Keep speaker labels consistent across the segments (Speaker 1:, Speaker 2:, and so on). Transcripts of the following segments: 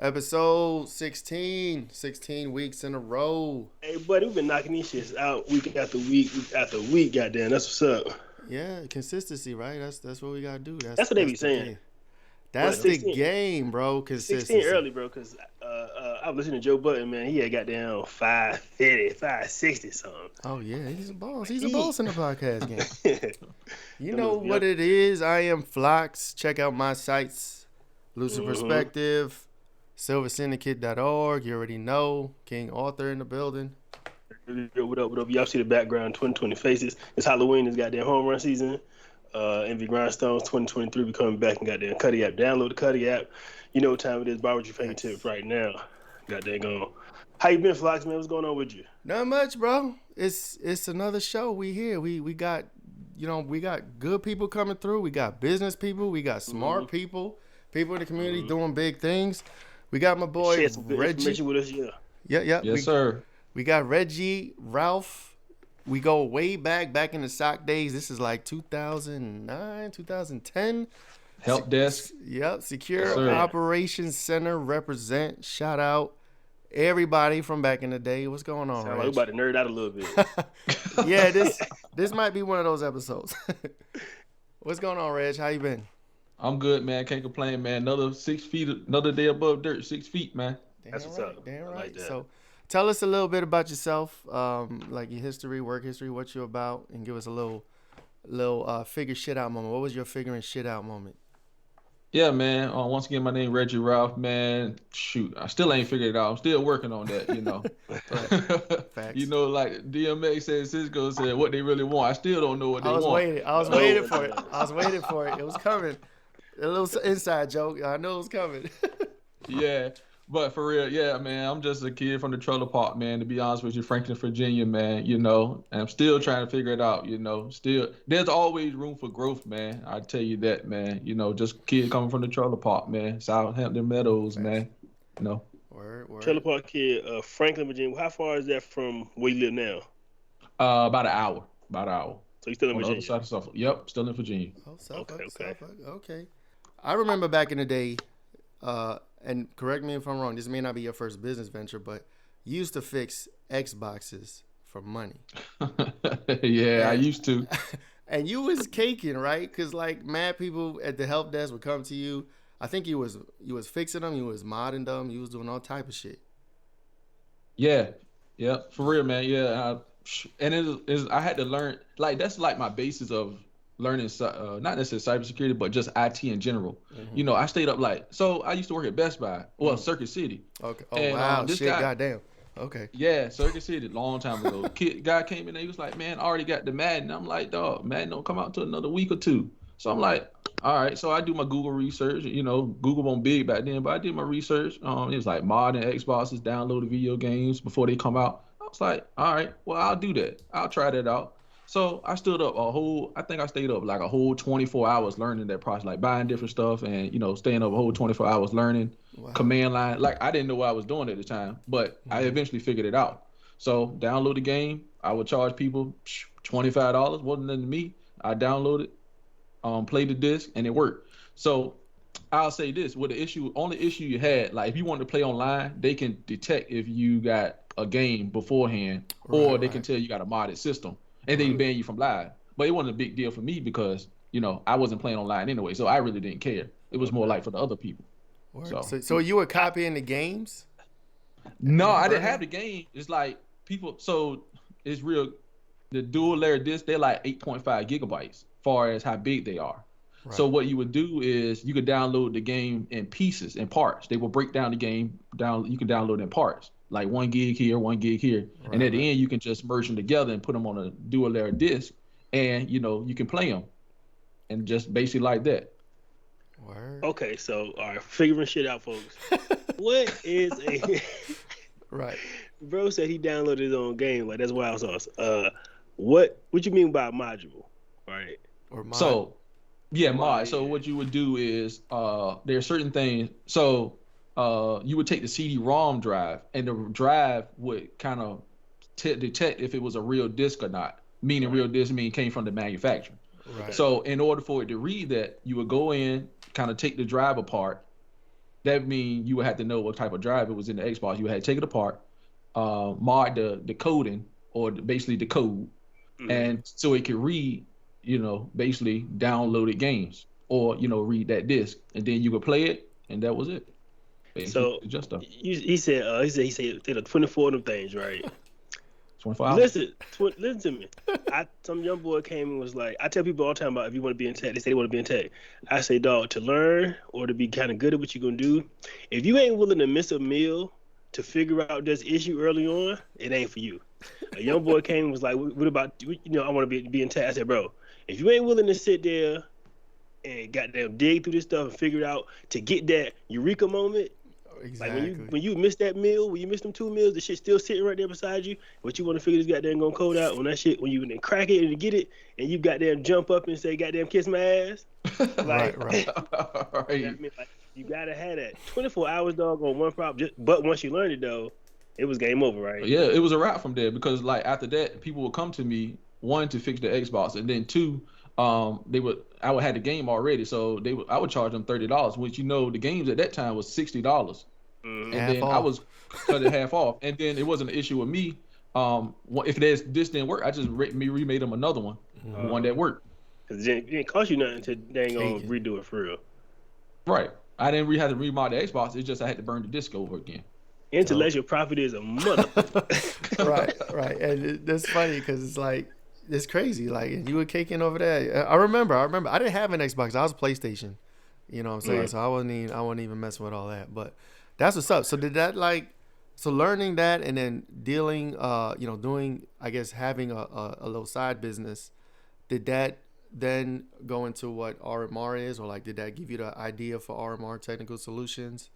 Speaker 1: Episode 16. 16 weeks in a row.
Speaker 2: Hey, buddy, we've been knocking these shits out week after week after week. Goddamn, that's what's up.
Speaker 1: Yeah, consistency, right? That's what we gotta do.
Speaker 2: That's what they be saying.
Speaker 1: Game. That's the game, bro. Consistency.
Speaker 2: 16 early, bro, because I was listening to Joe Budden, man. He had goddamn 550, 560 something.
Speaker 1: Oh, yeah, he's a boss. He's a boss in the podcast game. You know what it is. I am Flacs. Check out my sites. Lucid Perspective, silversyndicate.org. You already know. King Author in the building.
Speaker 2: What up? Y'all see the background, 2020 faces. It's Halloween. It's goddamn home run season. MV Grindstones 2023 be coming back and goddamn Cuddy app. Download the Cuddy app. You know what time it is. Borrow your fingertips right now. Goddamn gone. How you been, Flacs, man? What's going on with you?
Speaker 1: Not much, bro. It's another show. We here. We got, we got good people coming through. We got business people. We got smart people. People in the community doing big things. We got my boy Reggie
Speaker 2: with us, yeah.
Speaker 1: Yeah.
Speaker 3: Yes, sir.
Speaker 1: We got Reggie, Ralph. We go way back in the SOC days. This is like 2009, 2010.
Speaker 3: Help desk.
Speaker 1: Yep. Secure Operations Center represent. Shout out everybody from back in the day. What's going on,
Speaker 2: Reg? Like we about to nerd out a little bit.
Speaker 1: Yeah, this might be one of those episodes. What's going on, Reg? How you been?
Speaker 3: I'm good, man. Can't complain, man. Another 6 feet, another day above dirt. 6 feet, man.
Speaker 2: That's what's up.
Speaker 1: Damn right.
Speaker 2: Like that.
Speaker 1: So tell us a little bit about yourself, like your history, work history, what you're about, and give us a little figure shit out moment. What was your figuring shit out moment?
Speaker 3: Yeah, man. Once again, my name Reggie Ralph, man. Shoot, I still ain't figured it out. I'm still working on that,
Speaker 1: Facts.
Speaker 3: Like DMX said, Cisco said, what they really want. I still don't know what they want.
Speaker 1: I was waiting for it. It was coming. A little inside joke. I know it was coming.
Speaker 3: Yeah. But for real, yeah, man, I'm just a kid from the trailer park, man, to be honest with you, Franklin, Virginia, man, and I'm still trying to figure it out, still, there's always room for growth, man, I tell you that, man, just kid coming from the trailer park, man, Southampton Meadows, man,
Speaker 1: Word.
Speaker 2: Trailer park kid, Franklin, Virginia, how far is that from where you live now?
Speaker 3: About an hour.
Speaker 2: So you still in Virginia?
Speaker 3: On the other side of Suffolk. Yep, still in Virginia.
Speaker 1: Oh, Suffolk, okay. I remember back in the day, and correct me if I'm wrong, this may not be your first business venture, but you used to fix Xboxes for money.
Speaker 3: Yeah, I used to.
Speaker 1: And you was caking, right? Because like mad people at the help desk would come to you. I think you was fixing them, you was modding them, you was doing all type of shit.
Speaker 3: Yeah, for real, man. Yeah, and I had to learn, like that's like my basis of learning, not necessarily cybersecurity, but just IT in general. I stayed up so I used to work at Best Buy, Circuit City.
Speaker 1: Okay. Oh, and, wow. This shit, guy, goddamn. Okay.
Speaker 3: Yeah, Circuit City, long time ago. Guy came in there, he was like, man, I already got the Madden. I'm like, dog, Madden don't come out until another week or two. So I'm like, all right. So I do my Google research. Google wasn't big back then, but I did my research. It was like modding Xboxes, downloading video games before they come out. I was like, all right, well, I'll do that. I'll try that out. So I stood up I think I stayed up like a whole 24 hours learning that process, like buying different stuff and, staying up a whole 24 hours learning command line. Like I didn't know what I was doing at the time, but I eventually figured it out. So download the game. I would charge people $25, wasn't nothing to me. I downloaded, played the disc, and it worked. So I'll say this, only issue you had, like if you wanted to play online, they can detect if you got a game beforehand, or they can tell you got a modded system. And they ban you from live. But it wasn't a big deal for me because, I wasn't playing online anyway. So I really didn't care. It was more like for the other people.
Speaker 1: So you were copying the games?
Speaker 3: No, I didn't have the game. It's like people, so it's real. The dual layer disc, they're like 8.5 gigabytes far as how big they are. Right. So what you would do is you could download the game in pieces and parts. They will break down the game down. You can download in parts. Like 1 gig here, 1 gig here. Right, and at the end, you can just merge them together and put them on a dual layer disc, and you can play them, and just basically like that.
Speaker 2: Word. Okay, so all right, figuring shit out, folks. What is a
Speaker 1: right?
Speaker 2: Bro said he downloaded his own game. Like that's wild sauce. What you mean by module, right?
Speaker 1: Or mod?
Speaker 3: So, yeah, mod. So what you would do is there are certain things. So. You would take the CD-ROM drive, and the drive would kind of detect if it was a real disc or not. Meaning real disc came from the manufacturer. Right. So in order for it to read that, you would go in, kind of take the drive apart, that means you would have to know what type of drive it was in the Xbox. You had to take it apart, mod the coding or basically the code, and so it could read, basically downloaded games or read that disc, and then you could play it, and that was it.
Speaker 2: So he said the 24 of them things, right?
Speaker 3: 24 hours.
Speaker 2: Listen to me. Some young boy came and was like, I tell people all the time about if you want to be in tech, they say they want to be in tech. I say, dog, to learn or to be kind of good at what you're gonna do, if you ain't willing to miss a meal to figure out this issue early on, it ain't for you. A young boy came and was like, what about, I want to be in tech. I said, bro, if you ain't willing to sit there and goddamn dig through this stuff and figure it out to get that eureka moment,
Speaker 1: exactly.
Speaker 2: Like when you miss that meal, when you miss them 2 meals, the shit still sitting right there beside you. But you want to figure this goddamn gonna code out on that shit when you then crack it and get it, and you goddamn jump up and say goddamn kiss my ass.
Speaker 1: Right.
Speaker 2: I mean, like, you gotta have that 24 hours, dog, on one problem. But once you learn it though, it was game over, right?
Speaker 3: Yeah, it was a wrap from there because like after that, people would come to me, one, to fix the Xbox, and then two, I would have the game already, so I would charge them $30, which the games at that time was $60. And
Speaker 1: half
Speaker 3: then
Speaker 1: off.
Speaker 3: I was cut it half off, and then it wasn't an issue with me. If this didn't work, I just remade them another one, one that worked.
Speaker 2: Because it didn't cost you nothing to dang on redo it for real.
Speaker 3: Right. I didn't have to remodel the Xbox. It's just I had to burn the disc over again.
Speaker 2: Intellectual property is a mother.
Speaker 1: right. And it's funny because it's like, it's crazy. Like, you were caking over there. I remember. I didn't have an Xbox. I was a PlayStation. You know what I'm saying? Right. So I wasn't even messing with all that. But that's what's up. So did that learning that and then dealing, doing, I guess, having a little side business, did that then go into what RMR is, or like did that give you the idea for RMR Technical Solutions?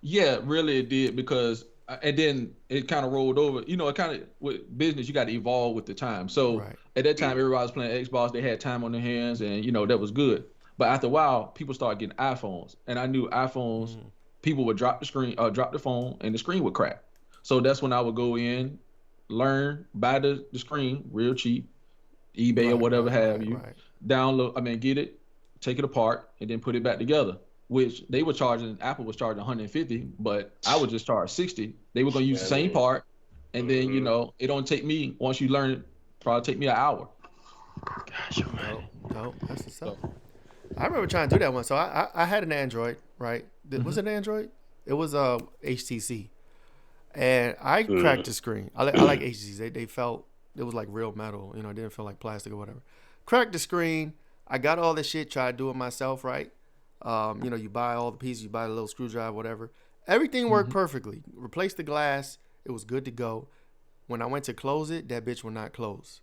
Speaker 3: Yeah, really it did, because and then it kind of rolled over. It kind of, with business, you got to evolve with the time. So at that time, everybody was playing Xbox. They had time on their hands, and that was good. But after a while, people started getting iPhones, and I knew iPhones. People would drop the phone, and the screen would crack. So that's when I would go in, learn, buy the screen real cheap, eBay or whatever have you, download, get it, take it apart, and then put it back together. Which they were charging, Apple was charging $150, but I would just charge $60. They were gonna use the same part, and then it don't take me, once you learn it, probably take me an hour.
Speaker 2: Gosh, man.
Speaker 1: Dope. That's what's up. I remember trying to do that one. So I had an Android, right? Was it an Android? It was a HTC, and I cracked the screen. I like HTCs. They felt, it was like real metal. It didn't feel like plastic or whatever. Cracked the screen. I got all this shit. Tried to do it myself, right? You buy all the pieces. You buy the little screwdriver, whatever. Everything worked perfectly. Replaced the glass. It was good to go. When I went to close it, that bitch would not close.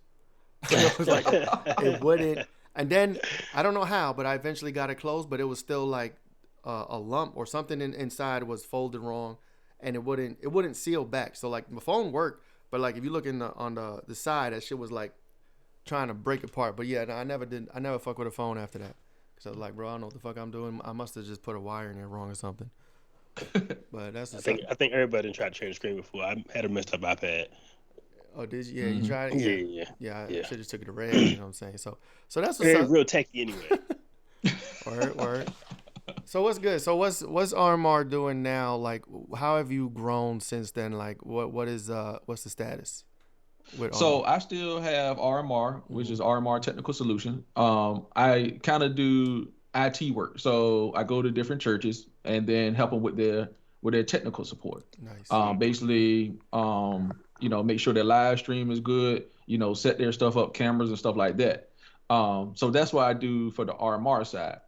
Speaker 1: It was like it wouldn't. And then I don't know how, but I eventually got it closed. But it was still like a lump or something inside was folded wrong, and it wouldn't seal back. So like my phone worked, but like if you look on the side, that shit was like trying to break apart. But yeah, no, I never fuck with a phone after that. So I was like, bro, I don't know what the fuck I'm doing. I must have just put a wire in there wrong or something. But that's. I
Speaker 2: think everybody didn't try to change the screen before. I had a messed up iPad.
Speaker 1: Oh, did you? Yeah, you tried it. Yeah. I should have took it to red. You know what I'm saying? So that's what's up.
Speaker 2: Real techy anyway.
Speaker 1: Word. So what's good? So what's RMR doing now? Like, how have you grown since then? Like, what's the status?
Speaker 3: So I still have RMR, which is RMR Technical Solution. I kind of do IT work. So I go to different churches and then help them with their technical support.
Speaker 1: Nice.
Speaker 3: Basically, make sure their live stream is good, set their stuff up, cameras and stuff like that. So that's what I do for the RMR side.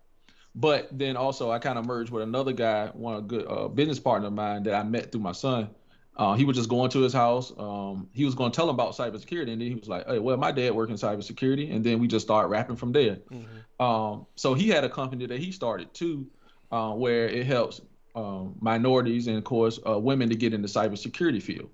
Speaker 3: But then also I kind of merged with another guy, one of good business partner of mine that I met through my son. He was just going to his house. He was going to tell him about cybersecurity, and then he was like, "Hey, well, my dad worked in cybersecurity," and then we just started rapping from there. So he had a company that he started too, where it helps minorities and, of course, women to get in the cybersecurity field.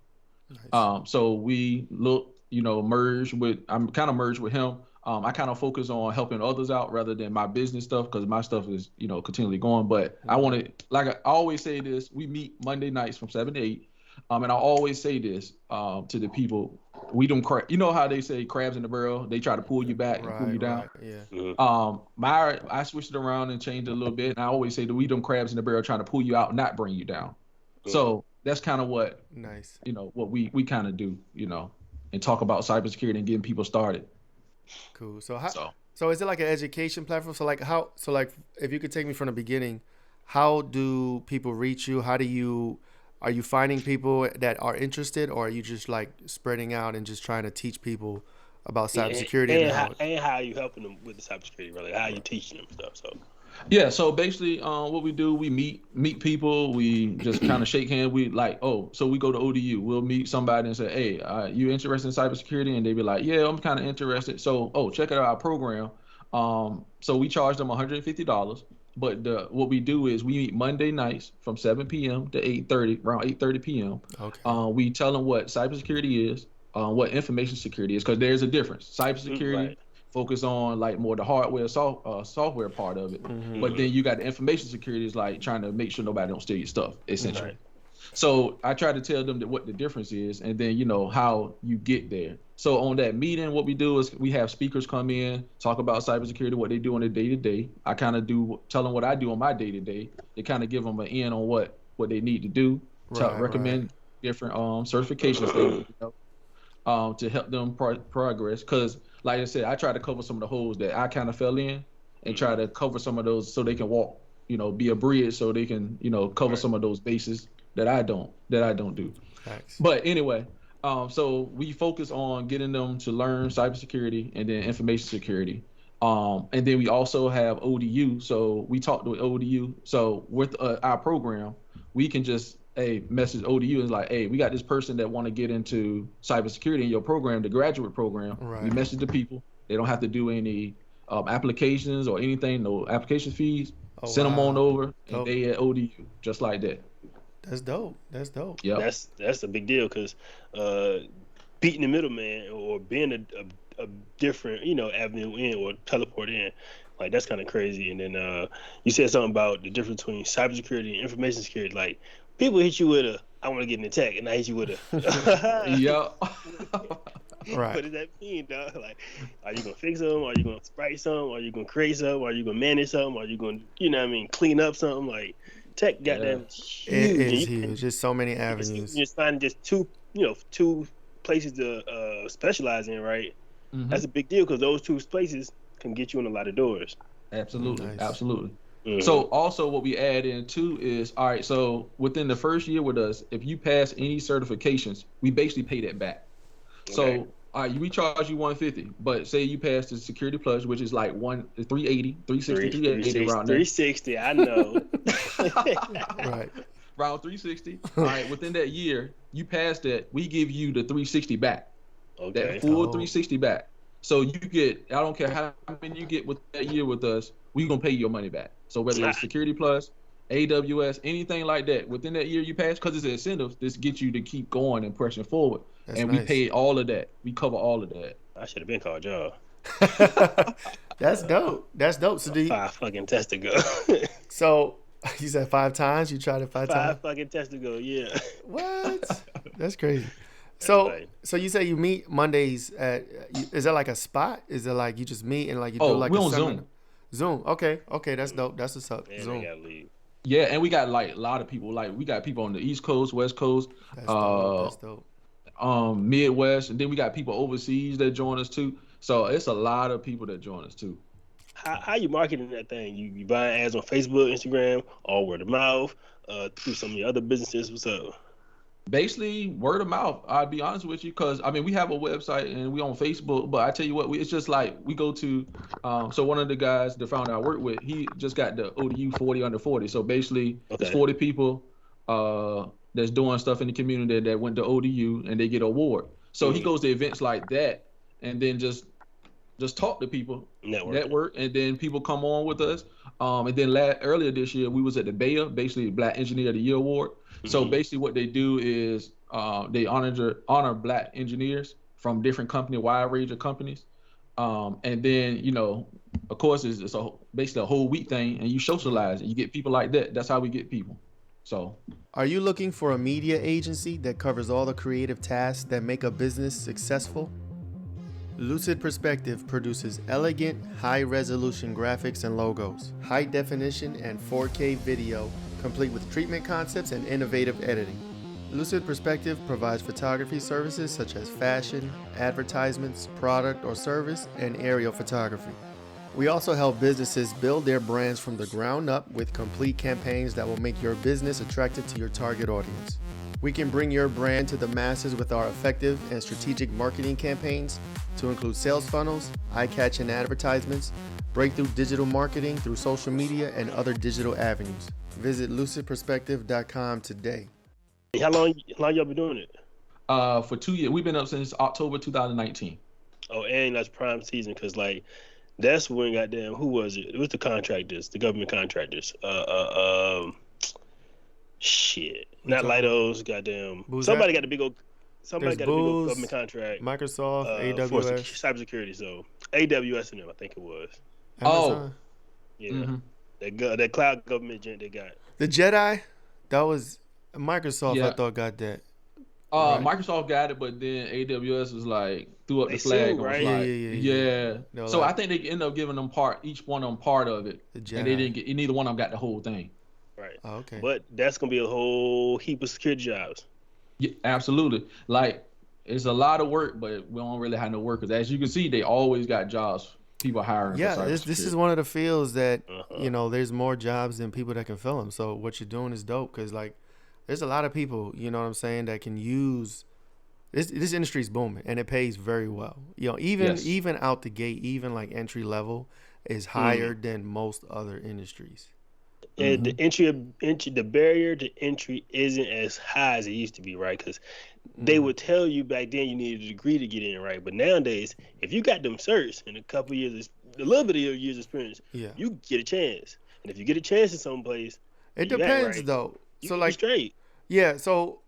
Speaker 3: Nice. So we merged with. I'm kind of merged with him. I kind of focus on helping others out rather than my business stuff, because my stuff is continually going. But I want to, like I always say this, we meet Monday nights from 7 to 8. And I always say this to the people: we don't you know how they say crabs in the barrel? They try to pull you back and pull you down.
Speaker 1: Yeah.
Speaker 3: I switched it around and changed it a little bit. And I always say that we them crabs in the barrel trying to pull you out, not bring you down. So that's kind of what what we kind of do, and talk about cybersecurity and getting people started.
Speaker 1: Cool. So is it like an education platform? So like if you could take me from the beginning, how do people reach you? Are you finding people that are interested, or are you just like spreading out and just trying to teach people about cybersecurity
Speaker 2: and how are you helping them with the cybersecurity, really? How are you teaching them stuff? So
Speaker 3: yeah, so basically, what we do, we meet people, we just kind of shake hands. We so we go to ODU, we'll meet somebody and say, hey, you interested in cybersecurity? And they be like, yeah, I'm kind of interested. So, check out our program. So we charge them $150. But what we do is we meet Monday nights from 7 p.m. to 8:30, around 8:30 p.m.
Speaker 1: Okay.
Speaker 3: We tell them what cybersecurity is, what information security is, because there's a difference. Cybersecurity focus on like more the hardware, software part of it. But then you got the information security is like trying to make sure nobody don't steal your stuff, essentially. So I try to tell them what the difference is, and then how you get there. So on that meeting, what we do is we have speakers come in, talk about cybersecurity, what they do on a day-to-day. I kind of tell them what I do on my day-to-day. They kind of give them an in on what they need to do, recommend different certifications to help them progress. Because like I said, I try to cover some of the holes that I kind of fell in, and try to cover some of those so they can walk, be a bridge, so they can cover some of those bases that I don't do.
Speaker 1: Thanks.
Speaker 3: But anyway, so we focus on getting them to learn cybersecurity and then information security. And then we also have ODU. So we talk to ODU. So with our program, we can just message ODU and like, hey, we got this person that want to get into cybersecurity in your program, the graduate program.
Speaker 1: Right.
Speaker 3: We message the people. They don't have to do any applications or anything, no application fees. Send them on over, and they at ODU, just like that.
Speaker 1: That's dope.
Speaker 3: Yeah,
Speaker 2: that's a big deal, because beating the middleman or being a different avenue in or teleport in, like that's kind of crazy. And then you said something about the difference between cybersecurity and information security. Like people hit you with I want to get in tech, and I hit you with
Speaker 3: yeah.
Speaker 1: Right.
Speaker 2: What does that mean, dog? Like, are you gonna fix them? Are you gonna sprite something? Are you gonna create something? Are you gonna manage something? Are you gonna, clean up something? Like, tech, goddamn, huge.
Speaker 1: It is huge. Just so many avenues.
Speaker 2: You're just finding just two places to specialize in, right?
Speaker 3: Mm-hmm.
Speaker 2: That's a big deal, because those two places can get you in a lot of doors.
Speaker 3: Absolutely, absolutely.
Speaker 2: Mm-hmm.
Speaker 3: So also what we add in too is, all right, so within the first year with us, if you pass any certifications, we basically pay that back. Okay. So we charge you $150, but say you pass the Security Plus, which is like 380, 360 around there.
Speaker 2: 360, I know.
Speaker 1: Right.
Speaker 3: Around 360. All right, within that year, you pass that, we give you the 360 back.
Speaker 2: Okay.
Speaker 3: That full 360 back. So you get, I don't care how many you get with that year with us, we're going to pay your money back. So whether it's Security Plus, AWS, anything like that, within that year you pass, because it's an incentive, this gets you to keep going and pressing forward. That's nice. We pay all of that. We cover all of that.
Speaker 2: I should have been called y'all.
Speaker 1: That's dope. So
Speaker 2: 5 fucking tests to go.
Speaker 1: So you said 5 times? You tried it 5 times?
Speaker 2: 5 fucking tests to go, yeah.
Speaker 1: What? That's crazy. So you say you meet Mondays at, is that like a spot? Is it like you just meet and like you do like
Speaker 3: we're
Speaker 1: a
Speaker 3: on
Speaker 1: seminar? Zoom. Okay, that's dope. That's what's up.
Speaker 2: Man,
Speaker 1: Zoom.
Speaker 3: Yeah, and we got like a lot of people. Like we got people on the East Coast, West Coast,
Speaker 1: That's dope.
Speaker 3: Midwest, and then we got people overseas that join us too. So it's a lot of people that join us too.
Speaker 2: How you marketing that thing? You buying ads on Facebook, Instagram, or word of mouth, through some of your other businesses? What's up?
Speaker 3: Basically word of mouth. I'll be honest with you, because I mean we have a website and we on Facebook, but I tell you what, it's just like we go to. So one of the guys, the founder I work with, he just got the ODU 40 under 40. So basically, it's 40 people that's doing stuff in the community that went to ODU and they get an award. So he goes to events like that and then just talk to people, network, and then people come on with us. And then earlier this year we was at the BEA, basically Black Engineer of the Year Award. So basically what they do is they honor Black engineers from different wide range of companies. And then, of course, it's basically a whole week thing, and you socialize and you get people like that. That's how we get people. So
Speaker 1: Are you looking for a media agency that covers all the creative tasks that make a business successful? Lucid Perspective produces elegant, high-resolution graphics and logos, high-definition and 4K video, complete with treatment concepts and innovative editing. Lucid Perspective provides photography services such as fashion, advertisements, product or service, and aerial photography. We also help businesses build their brands from the ground up with complete campaigns that will make your business attractive to your target audience. We can bring your brand to the masses with our effective and strategic marketing campaigns to include sales funnels, eye-catching advertisements, breakthrough digital marketing through social media, and other digital avenues. Visit lucidperspective.com today.
Speaker 2: How long y'all been doing it?
Speaker 3: For 2 years. We've been up since October 2019.
Speaker 2: Oh, and that's prime season because like that's when goddamn who was it? It was the contractors, the government contractors. Shit, not Lidos. Goddamn, somebody got the big old. Somebody got a big old government contract.
Speaker 1: Microsoft, AWS,
Speaker 2: for cybersecurity. So AWS and them, I think it was.
Speaker 1: Amazon.
Speaker 2: Oh, yeah, that cloud government gent they got.
Speaker 1: The JEDI, that was Microsoft. Yeah. I thought got that.
Speaker 3: Right. Microsoft got it, but then AWS was like threw up the flag.
Speaker 2: Sued, right?
Speaker 3: Yeah. So I think they ended up giving them each one of them part of it, and they didn't get. Neither one of them got the whole thing.
Speaker 2: Right.
Speaker 1: Oh, okay.
Speaker 2: But that's gonna be a whole heap of security jobs.
Speaker 3: Yeah, absolutely. Like it's a lot of work, but we don't really have no workers. As you can see, they always got jobs. People hiring.
Speaker 1: Yeah, this is one of the fields that there's more jobs than people that can fill them. So what you're doing is dope because like. There's a lot of people, you know what I'm saying, that can use this industry is booming and it pays very well. You know, even out the gate, even like entry level is higher than most other industries.
Speaker 2: And the barrier to entry isn't as high as it used to be, right? Because they would tell you back then you needed a degree to get in, right? But nowadays, if you got them certs and a little bit of your years experience, you get a chance. And if you get a chance in some place,
Speaker 1: it depends though. So like
Speaker 2: straight.
Speaker 1: Yeah, so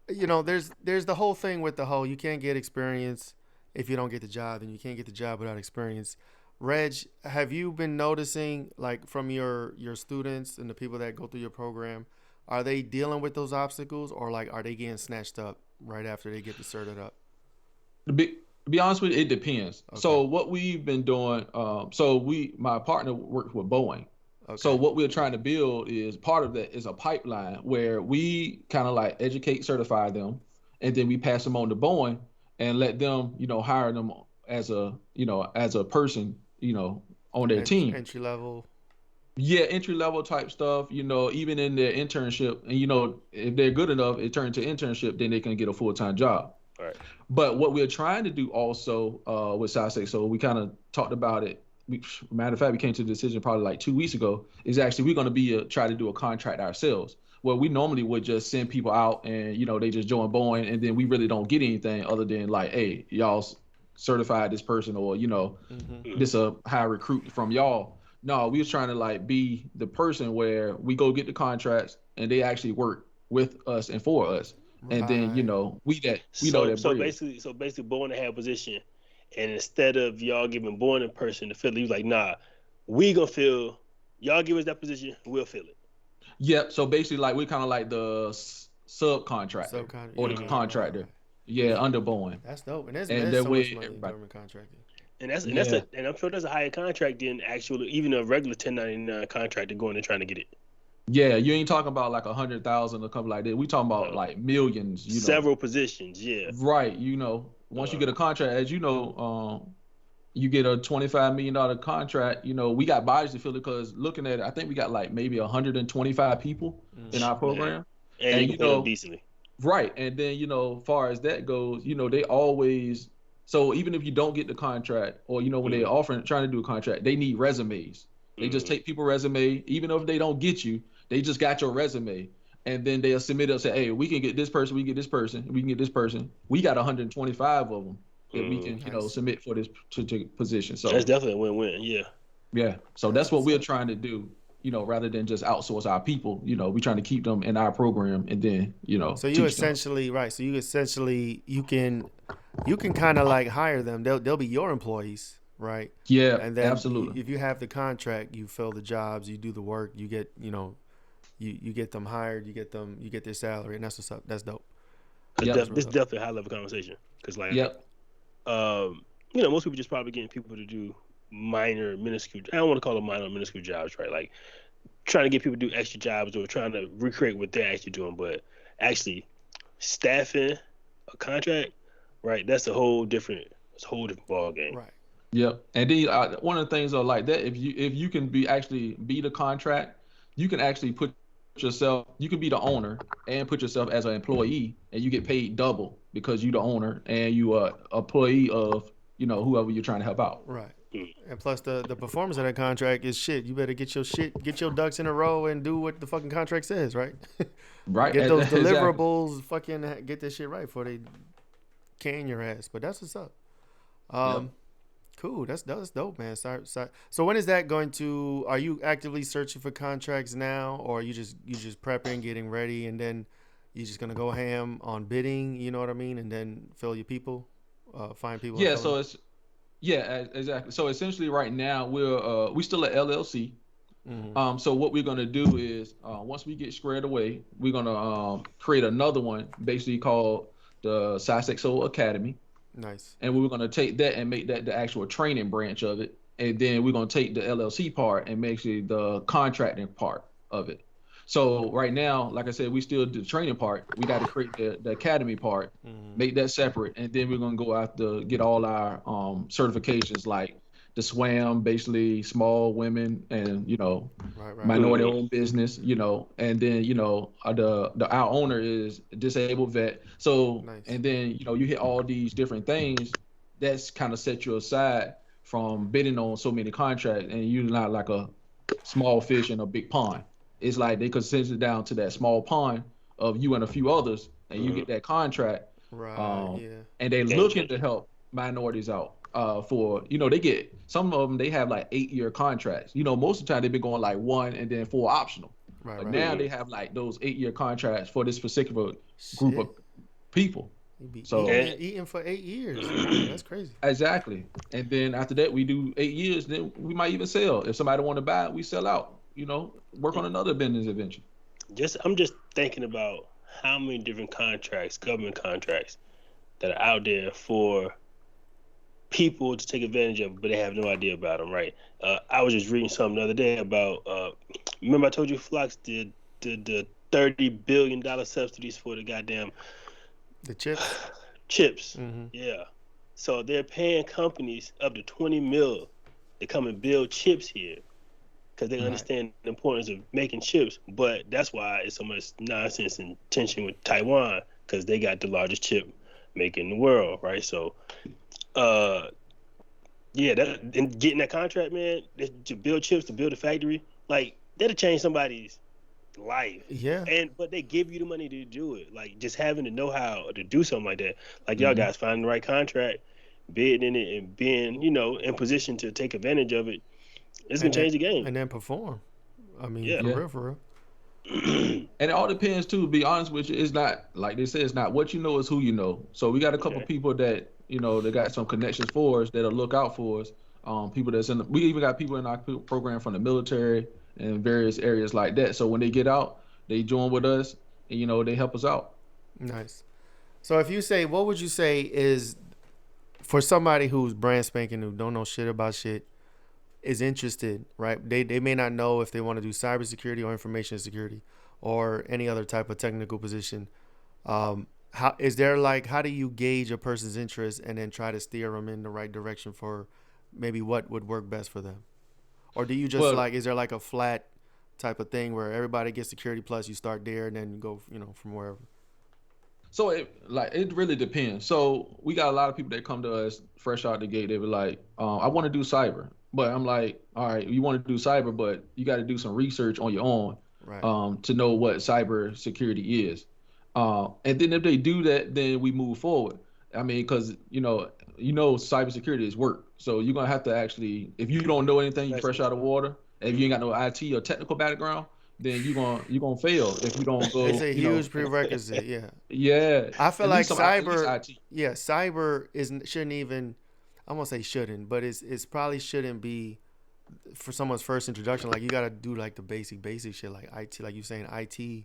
Speaker 1: there's the whole thing with the whole you can't get experience if you don't get the job, and you can't get the job without experience. Reg, have you been noticing like from your students and the people that go through your program, are they dealing with those obstacles or like are they getting snatched up right after they get the certed up?
Speaker 3: To be honest with you, it depends. Okay. So what we've been doing, my partner works with Boeing. Okay. So what we're trying to build is part of that is a pipeline where we kind of like educate, certify them, and then we pass them on to Boeing and let them, hire them as a person, on their team.
Speaker 1: Entry level.
Speaker 3: Yeah, entry level type stuff, even in their internship. And, if they're good enough, it turns to internship, then they can get a full-time job.
Speaker 2: All right.
Speaker 3: But what we're trying to do also with CySecSol, we kind of talked about it. Matter of fact, we came to the decision probably like 2 weeks ago, is actually we're going to try to do a contract ourselves where we normally would just send people out and, they just join Boeing and then we really don't get anything other than like, hey, y'all certified this person or, this a high recruit from y'all. No, we was trying to like be the person where we go get the contracts and they actually work with us and for us. Right. And then, we know that.
Speaker 2: So basically Boeing to have a position. And instead of y'all giving Boeing in person to fill it, he was like, nah, we gonna fill, y'all give us that position, we'll fill it.
Speaker 3: Yep. So basically, like, we're kind of like the subcontractor or the contractor. Yeah, under Boeing.
Speaker 1: That's dope. And there's so much money in government contracting.
Speaker 2: And and I'm sure that's a higher contract than actually even a regular 1099 contractor going and trying to get it.
Speaker 3: Yeah, you ain't talking about like 100,000 or something like that. We talking about like millions.
Speaker 2: Several positions. Yeah.
Speaker 3: Right. Once you get a contract, as you get a $25 million contract, we got bodies to fill it because looking at it, I think we got like maybe 125 people in our program.
Speaker 2: Yeah. And decently.
Speaker 3: Right. And then, far as that goes, they always, so even if you don't get the contract or, when they're trying to do a contract, they need resumes. They just take people's resume, even if they don't get you, they just got your resume. And then they'll submit it and say, hey, we can get this person, we can get this person, we can get this person. We got 125 of them that we can, submit for this position. So
Speaker 2: that's definitely a win-win, yeah.
Speaker 3: Yeah, so that's what we're trying to do, rather than just outsource our people. We're trying to keep them in our program and then,
Speaker 1: So you essentially, right, so you can kind of like hire them. They'll be your employees, right?
Speaker 3: Yeah,
Speaker 1: and then
Speaker 3: absolutely.
Speaker 1: If you have the contract, you fill the jobs, you do the work, you get, you get them hired, you get their salary, and that's what's up. That's dope.
Speaker 2: This is definitely a high level conversation because like, most people just probably getting people to do minuscule. I don't want to call them minor, minuscule jobs, right? Like trying to get people to do extra jobs or trying to recreate what they're actually doing, but actually staffing a contract, right? That's a whole different ball game.
Speaker 1: Right.
Speaker 3: Yep. And then one of the things are like that. If you can be the contract, you can actually put yourself. You can be the owner and put yourself as an employee, and you get paid double because you the owner and you are employee of whoever you're trying to help out.
Speaker 1: Right. And plus the performance of that contract is shit. You better get your ducks in a row and do what the fucking contract says, right?
Speaker 3: Right.
Speaker 1: Get those deliverables, fucking get this shit right before they can your ass. But that's what's up. Cool. That's dope, man. So when is that going to? Are you actively searching for contracts now, or are you just prepping, getting ready, and then you're just gonna go ham on bidding? You know what I mean? And then fill your people, find people.
Speaker 3: Yeah. So it's exactly. So essentially, right now we still at LLC. Mm-hmm. So what we're gonna do is once we get squared away, we're gonna create another one, basically called the CySecSol Academy.
Speaker 1: Nice.
Speaker 3: And we're going to take that and make that the actual training branch of it. And then we're going to take the LLC part and make sure the contracting part of it. So right now, like I said, we still do the training part. We got to create the academy part, make that separate. And then we're going to go out to get all our certifications like the SWAM, basically small women and, minority-owned business, and then, our owner is a disabled vet. So, nice. And then, you hit all these different things that's kind of set you aside from bidding on so many contracts, and you're not like a small fish in a big pond. It's like they could send it down to that small pond of you and a few others, and you get that contract.
Speaker 1: Right.
Speaker 3: And they're looking to help minorities out. For they get some of them, they have like 8-year contracts. Most of the time they've been going like 1 and then 4 optional. But now they have like those 8-year contracts for this particular group of people.
Speaker 1: So eating for 8 years. That's crazy.
Speaker 3: Exactly. And then after that we do 8 years, then we might even sell. If somebody want to buy it, we sell out. Work on another business adventure.
Speaker 2: I'm just thinking about how many different contracts, government contracts, that are out there for people to take advantage of, but they have no idea about them, right? I was just reading something the other day about, remember I told you Flacs did the $30 billion subsidies for the goddamn...
Speaker 1: The chips?
Speaker 2: Chips, yeah. So they're paying companies up to $20 million to come and build chips here because they understand the importance of making chips, but that's why it's so much nonsense and tension with Taiwan because they got the largest chip maker in the world, right? So... and getting that contract, man, to build chips, to build a factory, like that'll change somebody's life.
Speaker 1: Yeah.
Speaker 2: But they give you the money to do it. Like just having the know-how to do something like that. Like y'all guys finding the right contract, bidding in it, and being, in position to take advantage of it. It's gonna change the game.
Speaker 1: And then perform. I mean, for real.
Speaker 3: And it all depends too. To be honest with you, it's not like they say. It's not what you know, is who you know. So we got a couple people that they got some connections for us that'll look out for us. People that's we even got people in our program from the military and various areas like that. So when they get out, they join with us, and they help us out.
Speaker 1: Nice. So what would you say is for somebody who's brand spanking, who don't know shit about shit, is interested, right? They may not know if they want to do cybersecurity or information security or any other type of technical position. How do you gauge a person's interest and then try to steer them in the right direction for maybe what would work best for them? Or do you just is there like a flat type of thing where everybody gets security plus, you start there and then you go, from wherever?
Speaker 3: So it really depends. So we got a lot of people that come to us fresh out the gate. They were like, I want to do cyber. But I'm like, all right, you want to do cyber, but you got to do some research on your own, right, to know what cyber security is. And then if they do that, then we move forward. I mean, because cybersecurity is work, so you're gonna have to actually, if you don't know anything, you're fresh out of water. If you ain't got no IT or technical background, then you're gonna fail if you don't go.
Speaker 1: It's a huge prerequisite. Yeah.
Speaker 3: Yeah.
Speaker 1: I feel like cyber. Yeah, cyber shouldn't even. I'm gonna say shouldn't, but it's probably shouldn't be for someone's first introduction, like you got to do like the basic shit, like IT, like you saying IT,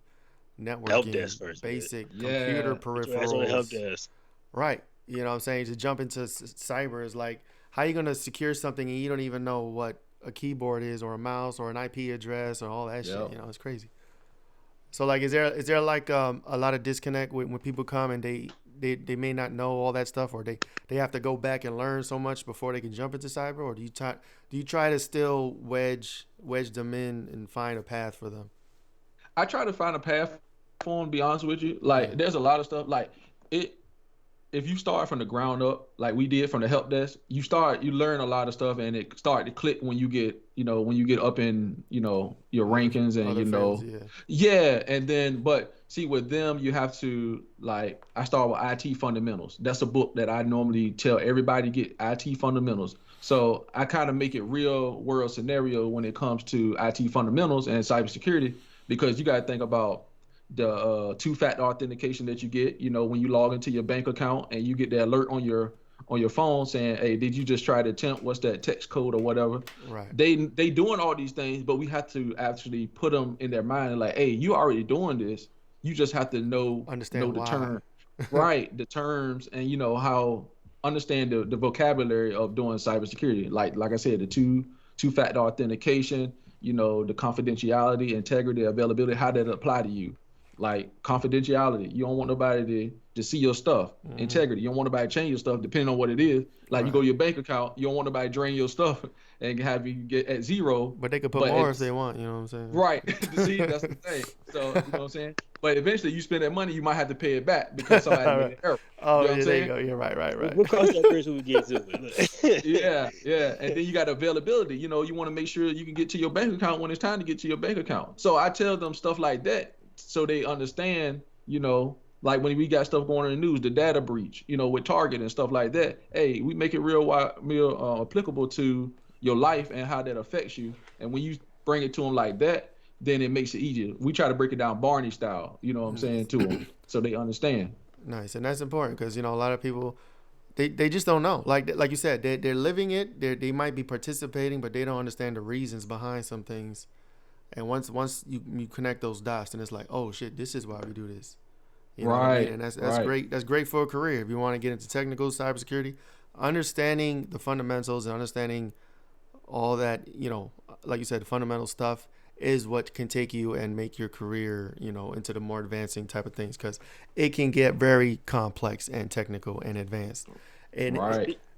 Speaker 2: Help
Speaker 1: networking,
Speaker 2: desk first, man.
Speaker 1: basic computer
Speaker 3: Yeah.
Speaker 2: Get your ass on the help
Speaker 1: peripherals.
Speaker 2: desk.
Speaker 1: Right. You know what I'm saying? To jump into cyber is like, how you going to secure something and you don't even know what a keyboard is or a mouse or an IP address or all that shit.
Speaker 3: Yep.
Speaker 1: You know, it's crazy. So like, is there like a lot of disconnect when people come and they may not know all that stuff, or they have to go back and learn so much before they can jump into cyber, or do you try to still wedge them in and find a path for them?
Speaker 3: I try to find a path for them, to be honest with you.
Speaker 1: Yeah.
Speaker 3: Like, there's a lot of stuff. Like, it if you start from the ground up, like we did from the help desk, you learn a lot of stuff, and it start to click when you get, when you get up in, your rankings, and
Speaker 1: Other fields, yeah.
Speaker 3: yeah. And then, but see, with them, you have to, like, I start with IT fundamentals. That's a book that I normally tell everybody to get, IT fundamentals. So I kind of make it real world scenario when it comes to IT fundamentals and cybersecurity, because you got to think about the two-factor authentication that you get, when you log into your bank account and you get the alert on your phone saying, hey, did you just try to attempt, what's that text code or whatever.
Speaker 1: Right.
Speaker 3: They doing all these things, but we have to actually put them in their mind, like, hey, you already doing this, you just have to
Speaker 1: Understand
Speaker 3: the
Speaker 1: why.
Speaker 3: term. Right, the terms, and how understand the vocabulary of doing cybersecurity, like I said, the two-factor authentication, the confidentiality, integrity, availability, how that apply to you. Like confidentiality, you don't want nobody to see your stuff.
Speaker 1: Mm-hmm.
Speaker 3: Integrity, you don't want nobody to change your stuff depending on what it is. Like, you go to your bank account, you don't want nobody to drain your stuff and have you get at zero.
Speaker 1: But they could put more if they want, you know what I'm saying?
Speaker 3: Right. See, that's the thing. So, you know what I'm saying? But eventually you spend that money, you might have to pay it back because somebody made an error.
Speaker 1: Oh,
Speaker 3: you know what I'm
Speaker 1: there
Speaker 3: saying?
Speaker 1: you go. You're right.
Speaker 2: We'll cross that bridge when we get to it.
Speaker 3: Yeah. And then you got availability. You want to make sure you can get to your bank account when it's time to get to your bank account. So I tell them stuff like that so they understand, like when we got stuff going in the news, the data breach, with Target and stuff like that. Hey, we make it real applicable to your life and how that affects you. And when you bring it to them like that, then it makes it easier. We try to break it down Barney style, you know what I'm saying, to them, so they understand.
Speaker 1: Nice. And that's important because, a lot of people, they just don't know. Like you said, they're living it. They might be participating, but they don't understand the reasons behind some things. And once you connect those dots, then it's like, oh, shit, this is why we do this. You know what I mean? And that's
Speaker 3: right.
Speaker 1: great. That's great for a career. If you want to get into technical cybersecurity, understanding the fundamentals and understanding all that, like you said, the fundamental stuff is what can take you and make your career, into the more advancing type of things, because it can get very complex and technical and advanced. And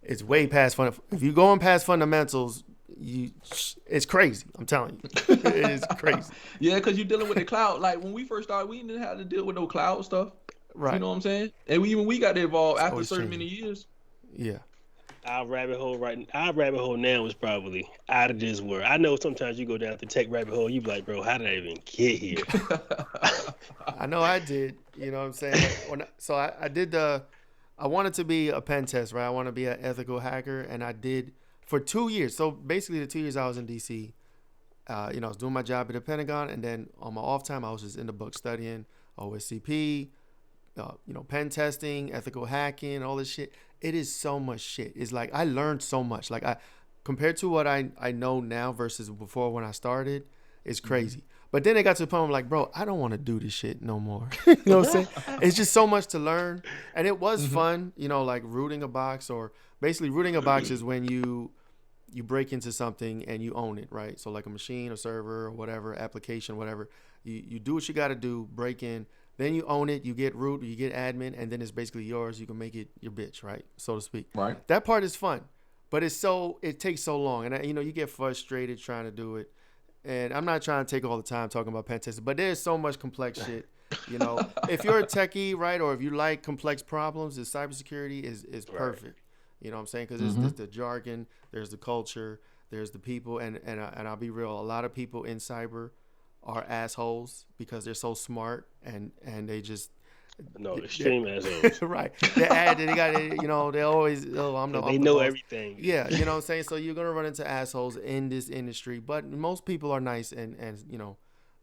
Speaker 1: it's way past fun. If you're going past fundamentals, it's crazy. I'm telling you, it is crazy.
Speaker 3: Yeah, because you're dealing with the cloud. Like when we first started, we didn't have to deal with no cloud stuff.
Speaker 1: Right.
Speaker 3: You know what I'm saying? And we got involved
Speaker 1: It's
Speaker 3: after
Speaker 1: always
Speaker 3: certain
Speaker 1: changing.
Speaker 3: many years.
Speaker 1: Yeah.
Speaker 2: Our rabbit hole now is probably out of this world. I know sometimes you go down the tech rabbit hole, you be like, bro, how did I even get here?
Speaker 1: I know I did. You know what I'm saying? So I did I wanted to be a pen test, right? I want to be an ethical hacker, and I did for 2 years. So basically the 2 years I was in DC, I was doing my job at the Pentagon, and then on my off time I was just in the book studying OSCP, pen testing, ethical hacking, all this shit. It is so much shit. It's like I learned so much. Like compared to what I know now versus before when I started, it's crazy. Mm-hmm. But then it got to the point where I'm like, bro, I don't want to do this shit no more. You know what I'm saying? It's just so much to learn. And it was fun, like rooting a box, or basically rooting a box is when you break into something and you own it, right? So like a machine, a server, or whatever, application, whatever. You do what you got to do, break in. Then you own it, you get root, you get admin, and then it's basically yours. You can make it your bitch, right? So to speak.
Speaker 3: Right.
Speaker 1: That part is fun, but it takes so long. And, you get frustrated trying to do it. And I'm not trying to take all the time talking about pen testing, but there's so much complex shit. If you're a techie, right, or if you like complex problems, the cybersecurity is perfect. You know what I'm saying? Because there's the jargon, there's the culture, there's the people. And I'll be real, a lot of people in cyber are assholes because they're so smart and they just
Speaker 2: extreme assholes.
Speaker 1: Right. They got they always
Speaker 2: they know everything.
Speaker 1: Yeah, you know what I'm saying? So you're gonna run into assholes in this industry, but most people are nice and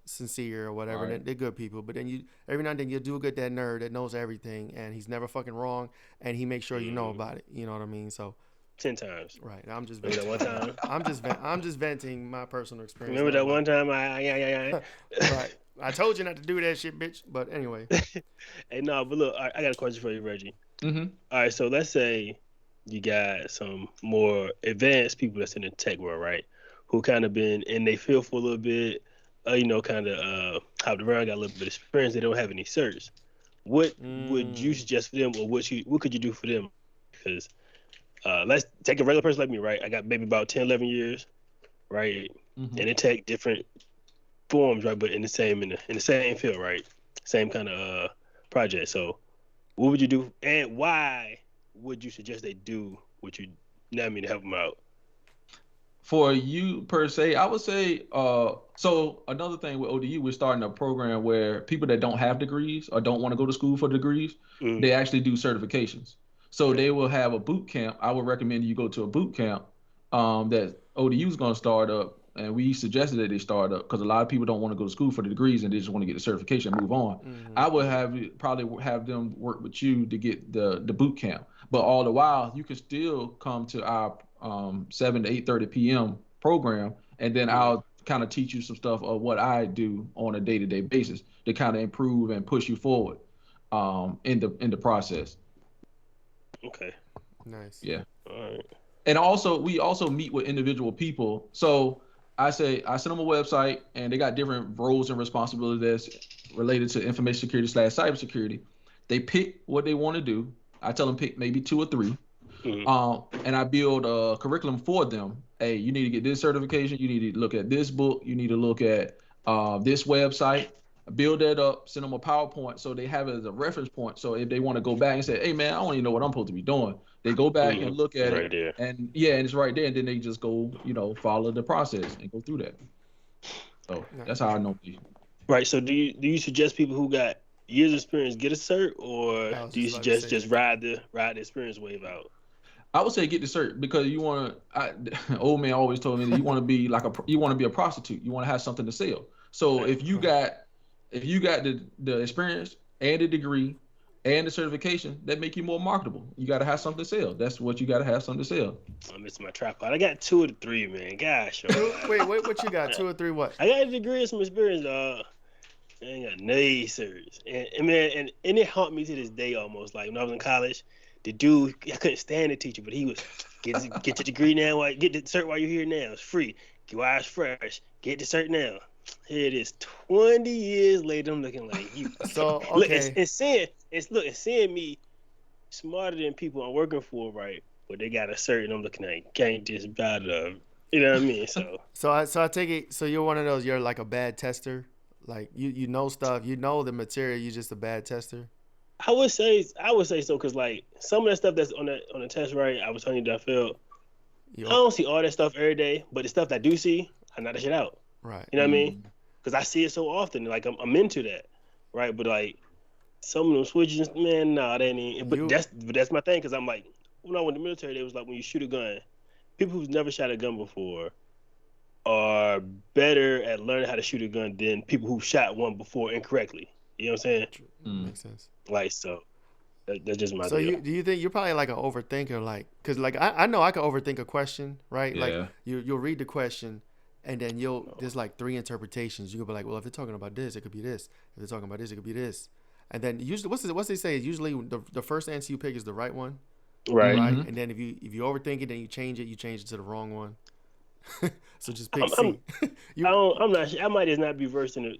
Speaker 1: sincere or whatever.
Speaker 3: Right.
Speaker 1: They're good people. But then every now and then you do get that nerd that knows everything and he's never fucking wrong and he makes sure you know about it. You know what I mean? So
Speaker 2: 10 times.
Speaker 1: Right. I'm just
Speaker 2: Remember
Speaker 1: venting.
Speaker 2: that one time?
Speaker 1: I'm just venting my personal experience.
Speaker 2: Remember that one time?
Speaker 1: Right. I told you not to do that shit, bitch. But anyway.
Speaker 2: Hey, no, but look, I got a question for you, Reggie.
Speaker 3: Mm-hmm.
Speaker 2: All right, so let's say you got some more advanced people that's in the tech world, right? Who kind of been in they field for a little bit, kind of hopped around, got a little bit of experience. They don't have any certs. What would you suggest for them, or what could you do for them? Because let's take a regular person like me, right? I got maybe about 10, 11 years, right?
Speaker 3: Mm-hmm.
Speaker 2: And it take different forms, right? But in the same field, right? Same kind of project. So, what would you do, and why would you suggest they do what you to help them out?
Speaker 3: For you per se, I would say, so another thing with ODU, we're starting a program where people that don't have degrees or don't want to go to school for degrees, they actually do certifications. So they will have a boot camp. I would recommend you go to a boot camp that ODU is going to start up. And we suggested that they start up because a lot of people don't want to go to school for the degrees and they just want to get the certification and move on. I would probably have them work with you to get the boot camp. But all the while, you can still come to our 7 to 8:30 p.m. program, and then I'll kind of teach you some stuff of what I do on a day-to-day basis to kind of improve and push you forward in the process.
Speaker 2: Okay.
Speaker 1: Nice.
Speaker 3: Yeah.
Speaker 2: All right.
Speaker 3: And also, we also meet with individual people. So I send them a website, and they got different roles and responsibilities related to information security / cybersecurity. They pick what they want to do. I tell them pick maybe 2 or 3. And I build a curriculum for them. Hey, you need to get this certification. You need to look at this book. You need to look at this website. Build that up. Send them a PowerPoint so they have it as a reference point. So if they want to go back and say, hey, man, I don't even know what I'm supposed to be doing. They go back and look at
Speaker 2: right
Speaker 3: it.
Speaker 2: There.
Speaker 3: And it's right there. And then they just go, follow the process and go through that. So that's how I know.
Speaker 2: Right. So do you suggest people who got years of experience get a cert, or do you suggest just ride the experience wave out?
Speaker 3: I would say get the cert because you want to. Old man always told me that you want to be a prostitute. You want to have something to sell. So if you got the experience and the degree and the certification, that make you more marketable. You got to have something to sell. That's what you got to have something to sell.
Speaker 2: I missed my tripod. I got 2 or 3, man. Gosh.
Speaker 1: Wait, what you got? 2 or 3 what?
Speaker 2: I got a degree and some experience, dog. I ain't got no certs. And man, and it haunted me to this day almost. Like when I was in college, the dude, I couldn't stand the teacher, but he was get your degree now, get the cert while you're here now. It's free. Your eyes fresh. Get the cert now. Here it is, 20 years later. I'm looking like you.
Speaker 1: So okay.
Speaker 2: Look, it's seeing me smarter than people I'm working for, right? But they got a cert, and I'm looking like can't just bad up. You know what I mean?
Speaker 1: So I take it. So you're one of those. You're like a bad tester. Like you know stuff. You know the material. You're just a bad tester.
Speaker 2: I would say so, because like some of that stuff that's on the test, right? I was telling you that I felt. I don't see all that stuff every day, but the stuff that I do see, I knock that shit out.
Speaker 1: Right.
Speaker 2: You know what I mean? Because I see it so often. Like I'm into that, right? But like some of them switches, man, nah, that ain't. But that's my thing, because I'm like, when I went to the military, they was like, when you shoot a gun, people who've never shot a gun before are better at learning how to shoot a gun than people who shot one before incorrectly. You know what I'm saying?
Speaker 1: Makes sense.
Speaker 2: Like, so that's just my
Speaker 1: So
Speaker 2: deal.
Speaker 1: do you think you're probably like an overthinker? Like, because like I know I can overthink a question, right?
Speaker 3: Yeah.
Speaker 1: Like you'll read the question, and then there's like 3 interpretations. You could be like, well, if they're talking about this, it could be this. If they're talking about this, it could be this. And then usually, what's they say? Usually the first answer you pick is the right one.
Speaker 2: Right.
Speaker 1: Mm-hmm. And then if you overthink it, then you change it to the wrong one. So just pick C.
Speaker 2: I'm not sure. I might just not be versed in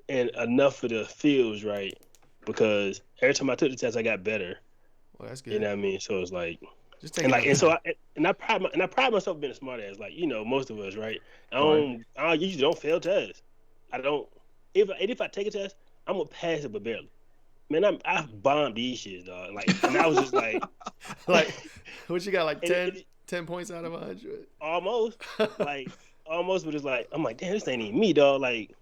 Speaker 2: enough of the fields, right? Because every time I took the test, I got better.
Speaker 1: Well, that's good.
Speaker 2: You know what I mean? So it's like,
Speaker 1: just take
Speaker 2: and like,
Speaker 1: it.
Speaker 2: I pride myself being a smart ass. Like, most of us, right? I usually don't fail tests. I don't. If I take a test, I'm gonna pass it, but barely. Man, I bombed these shits, dog. Like, and I was just like,
Speaker 1: what you got? Like 10 points out of 100?
Speaker 2: Almost, almost. But it's like, I'm like, damn, this ain't even me, dog. Like,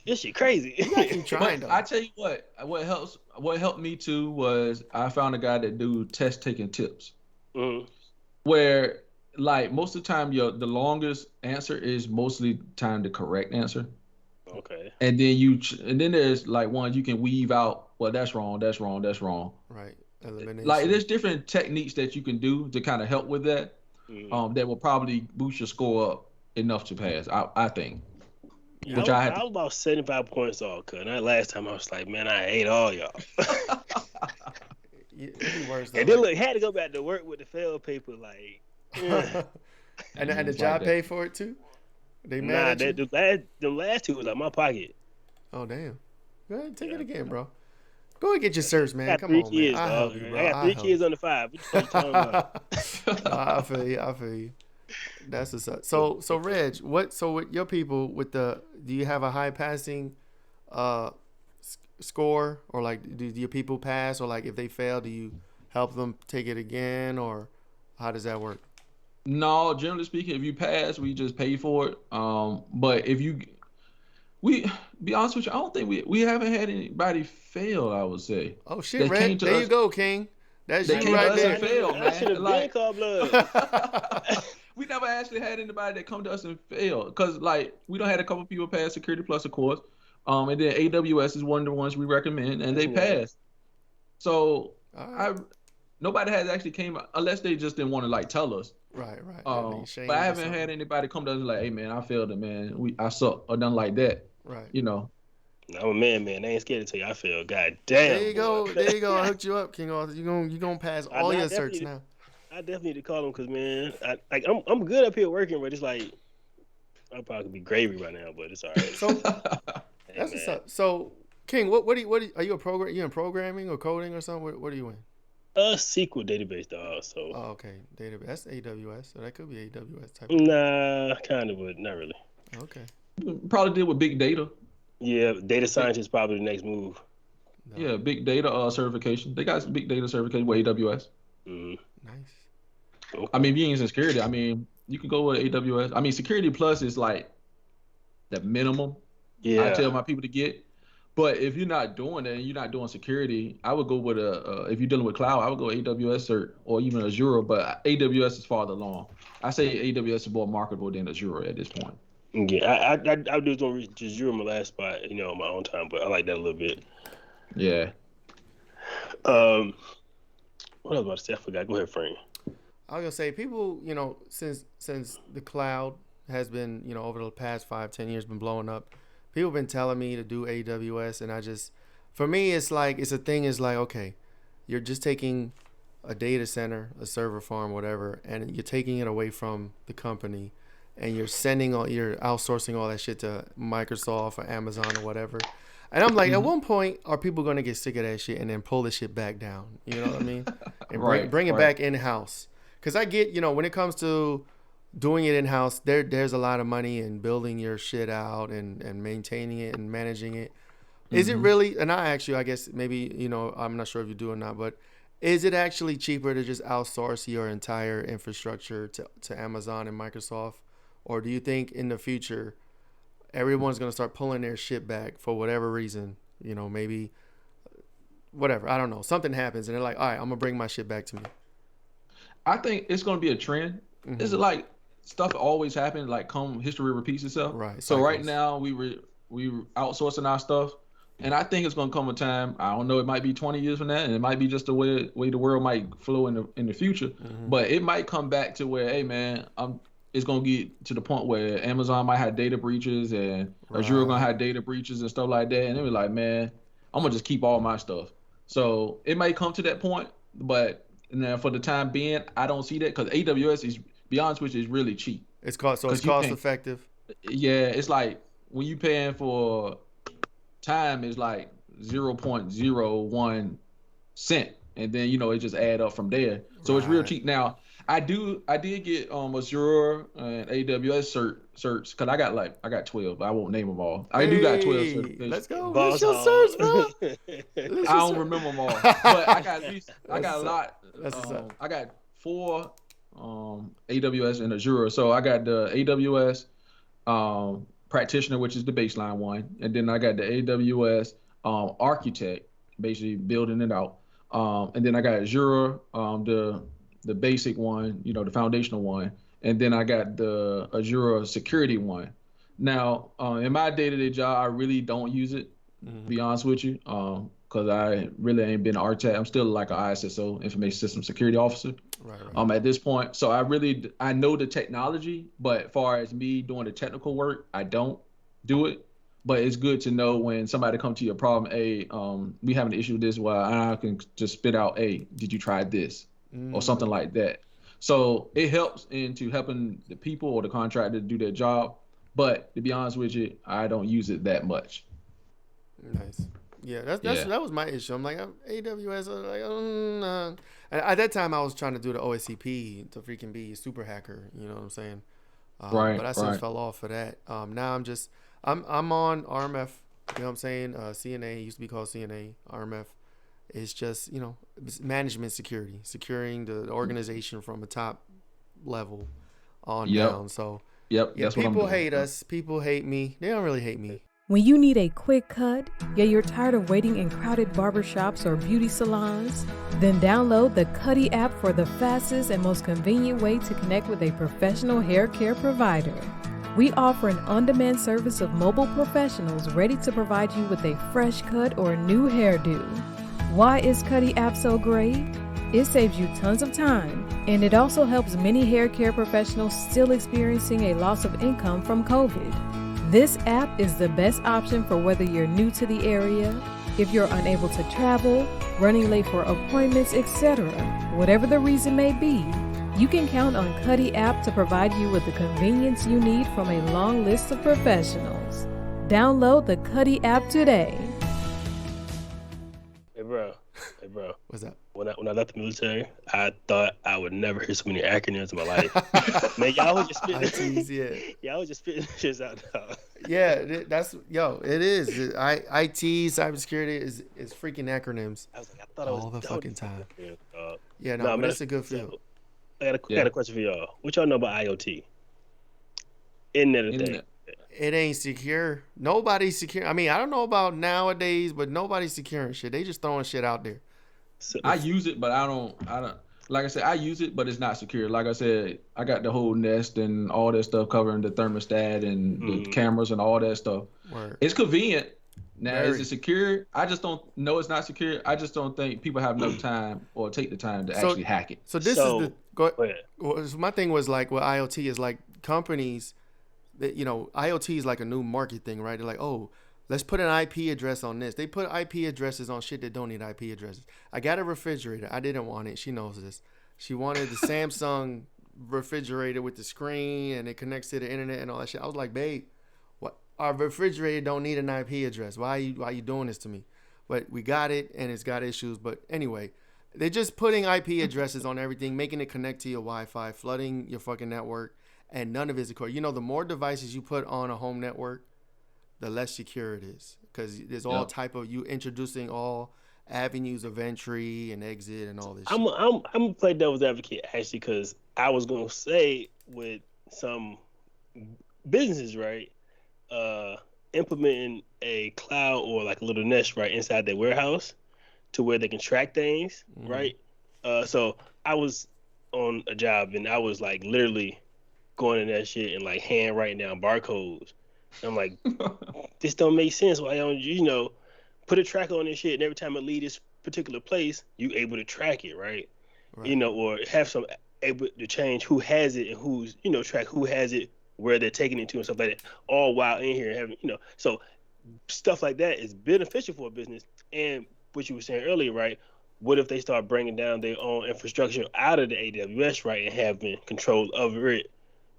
Speaker 2: this shit crazy.
Speaker 1: Keep trying,
Speaker 3: I tell you what helped me too was I found a guy that do test taking tips. Where like most of the time the longest answer is mostly time the correct answer.
Speaker 2: Okay.
Speaker 3: And then there's like ones you can weave out. Well, that's wrong. Right.
Speaker 1: elimination.
Speaker 3: there's different techniques that you can do to kind of help with that. That will probably boost your score up enough to pass. I think.
Speaker 2: Yeah, I was about 75 points off, cause that last time I was like, man, I hate all y'all.
Speaker 1: It'd be worse though.
Speaker 2: And then look, had to go back to work with the fail paper, like.
Speaker 1: And the job pay for it too. They mad at you?
Speaker 2: The last two was out my pocket.
Speaker 1: Oh damn! Go ahead, take it again, bro. Go and get your certs, man. Come on,
Speaker 2: kids,
Speaker 1: man. I'll help you, bro.
Speaker 2: I got 3 kids under 5. What you talking about?
Speaker 1: I feel you. That's what's up. So Reg, so with your people, do you have a high passing score, or like do your people pass, or like if they fail, do you help them take it again, or how does that work?
Speaker 3: No, generally speaking, if you pass, we just pay for it. But if we be honest with you, I don't think we haven't had anybody fail. I would say.
Speaker 1: Oh shit, Reg! There you go, King. That's you right there.
Speaker 3: Fail, man.
Speaker 2: I should have been called blood.
Speaker 3: We never actually had anybody that come to us and fail, because like we don't had a couple people pass Security Plus, of course, and then AWS is one of the ones we recommend, and they passed. So nobody has actually came, unless they just didn't want to like tell us.
Speaker 1: Right.
Speaker 3: But I haven't had anybody come to us and like, hey man, I failed it, man. I suck or nothing like that.
Speaker 1: Right.
Speaker 3: You know.
Speaker 2: I'm a man. They ain't scared to tell you I failed. God damn.
Speaker 1: There you go. I hooked you up, King Arthur. You gonna pass all your certs now.
Speaker 2: I definitely need to call him, because man, I'm good up here working, but it's like I'll probably be gravy right now, but it's all right.
Speaker 1: So that's what's up. So King, what are you you in programming or coding or something? What are you in?
Speaker 2: SQL database, dog. So.
Speaker 1: Oh, okay, database. That's AWS, so that could be AWS type.
Speaker 2: Nah, kind of, but not really.
Speaker 1: Okay.
Speaker 3: Probably deal with big data.
Speaker 2: Yeah, data science is probably the next move.
Speaker 3: No. Yeah, big data certification. They got some big data certification with AWS.
Speaker 1: Nice.
Speaker 3: Okay. I mean, if you ain't in security, I mean, you can go with AWS. I mean, Security Plus is like the minimum I tell my people to get. But if you're not doing that and you're not doing security, I would go with if you're dealing with cloud, I would go AWS cert or even Azure. But AWS is farther along. I say AWS is more marketable than Azure at this point.
Speaker 2: Yeah, I just don't reach Azure in my last spot, on my own time, but I like that a little bit.
Speaker 3: Yeah.
Speaker 2: What I was about to say, I forgot. Go ahead, Frank.
Speaker 1: I was gonna say, people, since the cloud has been, over the past 5-10 years been blowing up, people have been telling me to do AWS, and for me, it's like, okay, you're just taking a data center, a server farm, whatever, and you're taking it away from the company, and you're outsourcing all that shit to Microsoft or Amazon or whatever. And I'm like, at one point, are people going to get sick of that shit and then pull the shit back down? You know what I mean? And bring it back in-house. Because I get, when it comes to doing it in-house, there's a lot of money in building your shit out and maintaining it and managing it. Is it really, and I ask you, I guess maybe, I'm not sure if you do or not, but is it actually cheaper to just outsource your entire infrastructure to Amazon and Microsoft? Or do you think in the future everyone's going to start pulling their shit back for whatever reason? Maybe whatever. I don't know. Something happens and they're like, all right, I'm going to bring my shit back to me.
Speaker 3: I think it's going to be a trend. Is it like stuff always happens, like history repeats itself?
Speaker 1: Right.
Speaker 3: So right now we outsourcing our stuff. And I think it's going to come a time, I don't know, it might be 20 years from now, and it might be just the way the world might flow in the future. But it might come back to where, hey, man, it's going to get to the point where Amazon might have data breaches and Azure going to have data breaches and stuff like that. And they'll be like, man, I'm going to just keep all my stuff. So it might come to that point, but for the time being, I don't see that, because AWS is, be honest with you, is really cheap.
Speaker 1: It's cost effective. Yeah,
Speaker 3: it's like when you paying for time is like 0.01 cent, and then it just add up from there. So it's real cheap. Now I did get Azure and AWS certs, because I got 12. I won't name them all. I do got 12 certifications.
Speaker 1: Let's go. What's your certs, bro?
Speaker 3: I don't remember them all, but I got a lot. I got 4 AWS and Azure. So I got the AWS practitioner, which is the baseline one, and then I got the AWS architect, basically building it out, and then I got Azure, the basic one, the foundational one, and then I got the Azure security one. Now, in my day-to-day job, I really don't use it, to be honest with you. because I really ain't been an architect. I'm still like an ISSO, Information System Security Officer.
Speaker 1: Right.
Speaker 3: At this point. So I know the technology, but as far as me doing the technical work, I don't do it. But it's good to know when somebody come to your problem, hey, we have an issue with this, well, I can just spit out, hey, did you try this? Or something like that. So it helps into helping the people or the contractor to do their job. But to be honest with you, I don't use it that much.
Speaker 1: Nice. Yeah, that was my issue. I'm like, AWS, like, at that time I was trying to do the OSCP to freaking be a super hacker. You know what I'm saying?
Speaker 3: Right.
Speaker 1: But I since fell off of that. Now I'm on RMF. You know what I'm saying? CNA used to be called CNA. RMF. It's just, it's management security, securing the organization from a top level on down. So
Speaker 3: yeah,
Speaker 1: people hate us. People hate me. They don't really hate me.
Speaker 4: When you need a quick cut, yet you're tired of waiting in crowded barbershops or beauty salons, then download the Cuddy app for the fastest and most convenient way to connect with a professional hair care provider. We offer an on-demand service of mobile professionals ready to provide you with a fresh cut or new hairdo. Why is Cuddy app so great? It saves you tons of time, and it also helps many hair care professionals still experiencing a loss of income from COVID. This app is the best option for whether you're new to the area, if you're unable to travel, running late for appointments, etc. Whatever the reason may be, you can count on Cuddy app to provide you with the convenience you need from a long list of professionals. Download the Cuddy app today.
Speaker 2: Hey, bro.
Speaker 1: What's up?
Speaker 2: When I left the military, I thought I would never hear so many acronyms in my life. Man, y'all was just spitting.
Speaker 1: ITs,
Speaker 2: Y'all was just spitting shit out.
Speaker 1: Yeah, it is. IT, cybersecurity is freaking acronyms.
Speaker 2: I was like, I thought I was
Speaker 1: all the fucking time.
Speaker 2: Yeah,
Speaker 1: but it's a good field.
Speaker 2: I got a question for y'all. What y'all know about IoT? Internet of Things.
Speaker 1: It ain't secure. Nobody's secure. I mean, I don't know about nowadays, but nobody's securing shit. They just throwing shit out there.
Speaker 3: So I use it, but I don't. Like I said, I use it, but it's not secure. Like I said, I got the whole Nest and all that stuff covering the thermostat and the cameras and all that stuff.
Speaker 1: Word.
Speaker 3: It's convenient. Now, is it secure? I just don't know. It's not secure. I just don't think people have enough time or take the time to actually hack it.
Speaker 1: So go ahead. My thing was like, well, IoT is like companies that, IoT is like a new market thing, right? They're like, oh, let's put an IP address on this. They put IP addresses on shit that don't need IP addresses. I got a refrigerator. I didn't want it. She knows this. She wanted the Samsung refrigerator with the screen and it connects to the internet and all that shit. I was like, babe, what? Our refrigerator don't need an IP address. Why are you doing this to me? But we got it and it's got issues. But anyway, they're just putting IP addresses on everything, making it connect to your Wi-Fi, flooding your fucking network, and none of it is secure. The more devices you put on a home network, the less secure it is, because there's all type of you introducing all avenues of entry and exit and all this shit.
Speaker 2: I'm gonna play devil's advocate actually, because I was gonna say with some businesses, right, implementing a cloud or like a little Nest right inside their warehouse to where they can track things, right? So I was on a job and I was like literally going in that shit and like hand writing down barcodes. I'm like, this don't make sense. Why don't you, put a tracker on this shit, and every time it leave this particular place, you able to track it, right? Or have some able to change who has it and who's, track who has it, where they're taking it to and stuff like that, all while in here having, so stuff like that is beneficial for a business. And what you were saying earlier, right? What if they start bringing down their own infrastructure out of the AWS, right, and having control over it?